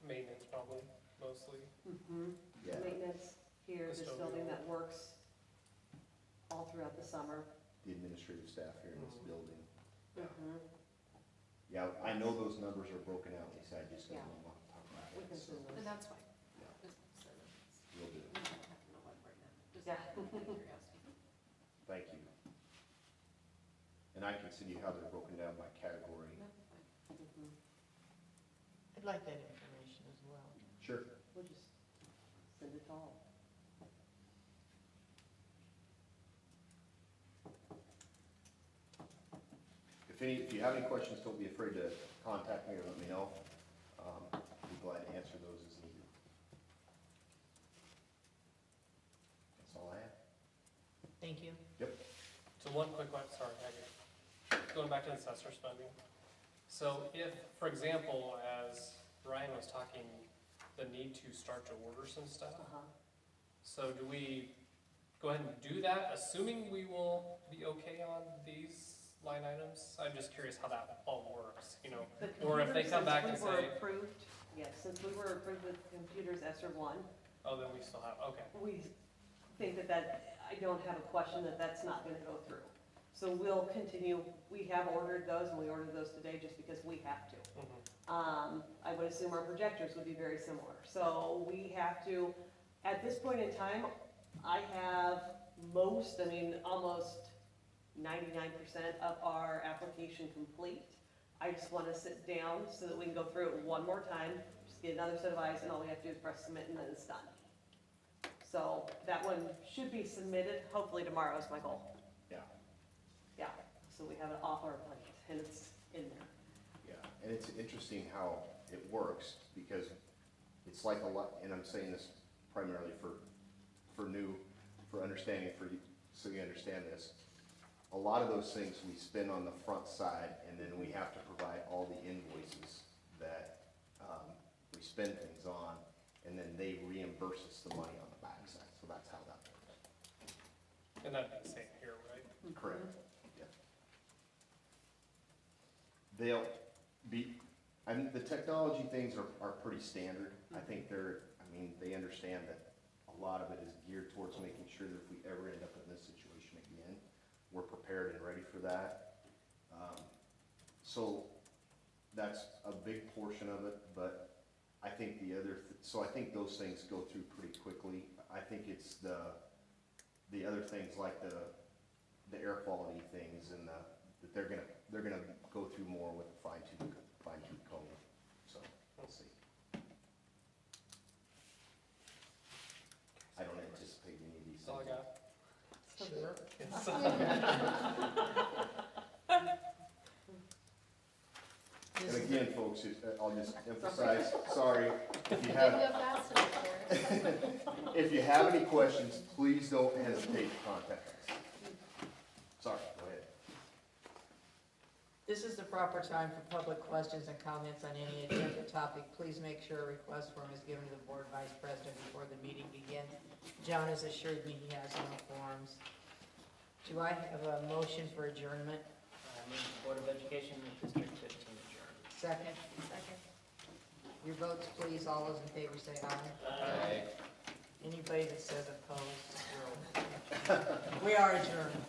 Maintenance probably, mostly. Mm-hmm. Yeah. Maintenance here, this building that works all throughout the summer. the administrative staff here in this building. Mhm. Yeah, I know those numbers are broken out, Lisa, I just don't Yeah. know off the top of my We head, can so send And those. that's fine. Yeah. Just so that it's- we'll do. we don't have to know what right now. Just Yeah. out of curiosity. Thank you. And I can send you how they're broken down by category. No, fine. Mhm. I'd like that information as well. Sure. We'll just send it all. If you have any questions, don't be afraid to contact me or let me know. I'd be glad to answer those as needed. That's all I have. Thank you. So one quick one, sorry, going back to the assessor's funding. So if, for example, as Ryan was talking, the need to start to order some stuff, Uh-huh. so do we go ahead and do that, assuming we will be okay on these line items? I'm just curious how that all works, you know? The Or if they computers, come back and since we were say- approved, yes, since we were approved with computers ESER 1, Oh, then we still have, okay. we think that, I don't have a question that that's not gonna go through. So we'll continue, we have ordered those, and we ordered those today just because we have to. Mhm. I would assume our projectors would be very similar. So we have to, at this point in time, I have almost 99% of our application complete. I just want to sit down so that we can go through it one more time, just get another set of eyes, and all we have to do is press submit and then it's done. So that one should be submitted, hopefully tomorrow is my goal. Yeah. Yeah, so we have it off our plate and it's in there. Yeah, and it's interesting how it works, because it's like a lot, and I'm saying this primarily for understanding, so you understand this. A lot of those things we spend on the front side, and then we have to provide all the invoices that we spend things on, and then they reimburse us the money on the back side, so that's how that works. And that'd be the same here, right? Correct, yeah. They'll be, the technology things are pretty standard. I think they understand that a lot of it is geared towards making sure that if we ever end up in this situation again, we're prepared and ready for that. So that's a big portion of it, but I think so I think those things go through pretty quickly. I think it's the other things like the air quality things and that they're gonna go through more with a fine-tooth comb. So we'll see. I don't anticipate any of these That's all I things. got. And again, folks, I'll just emphasize, sorry, if you Maybe have, a fast enough for it. if you have any questions, please don't hesitate to contact us. Sorry, go ahead. This is the proper time for public questions and comments on any agenda topic. Please make sure a request form is given to the board vice president before the meeting begins. John has assured me he has no forms. Do I have a motion for adjournment? Board of Education, District 15 adjourned. Second? Second. Your votes, please. All those in favor say aye. Anybody that says opposed, we are adjourned.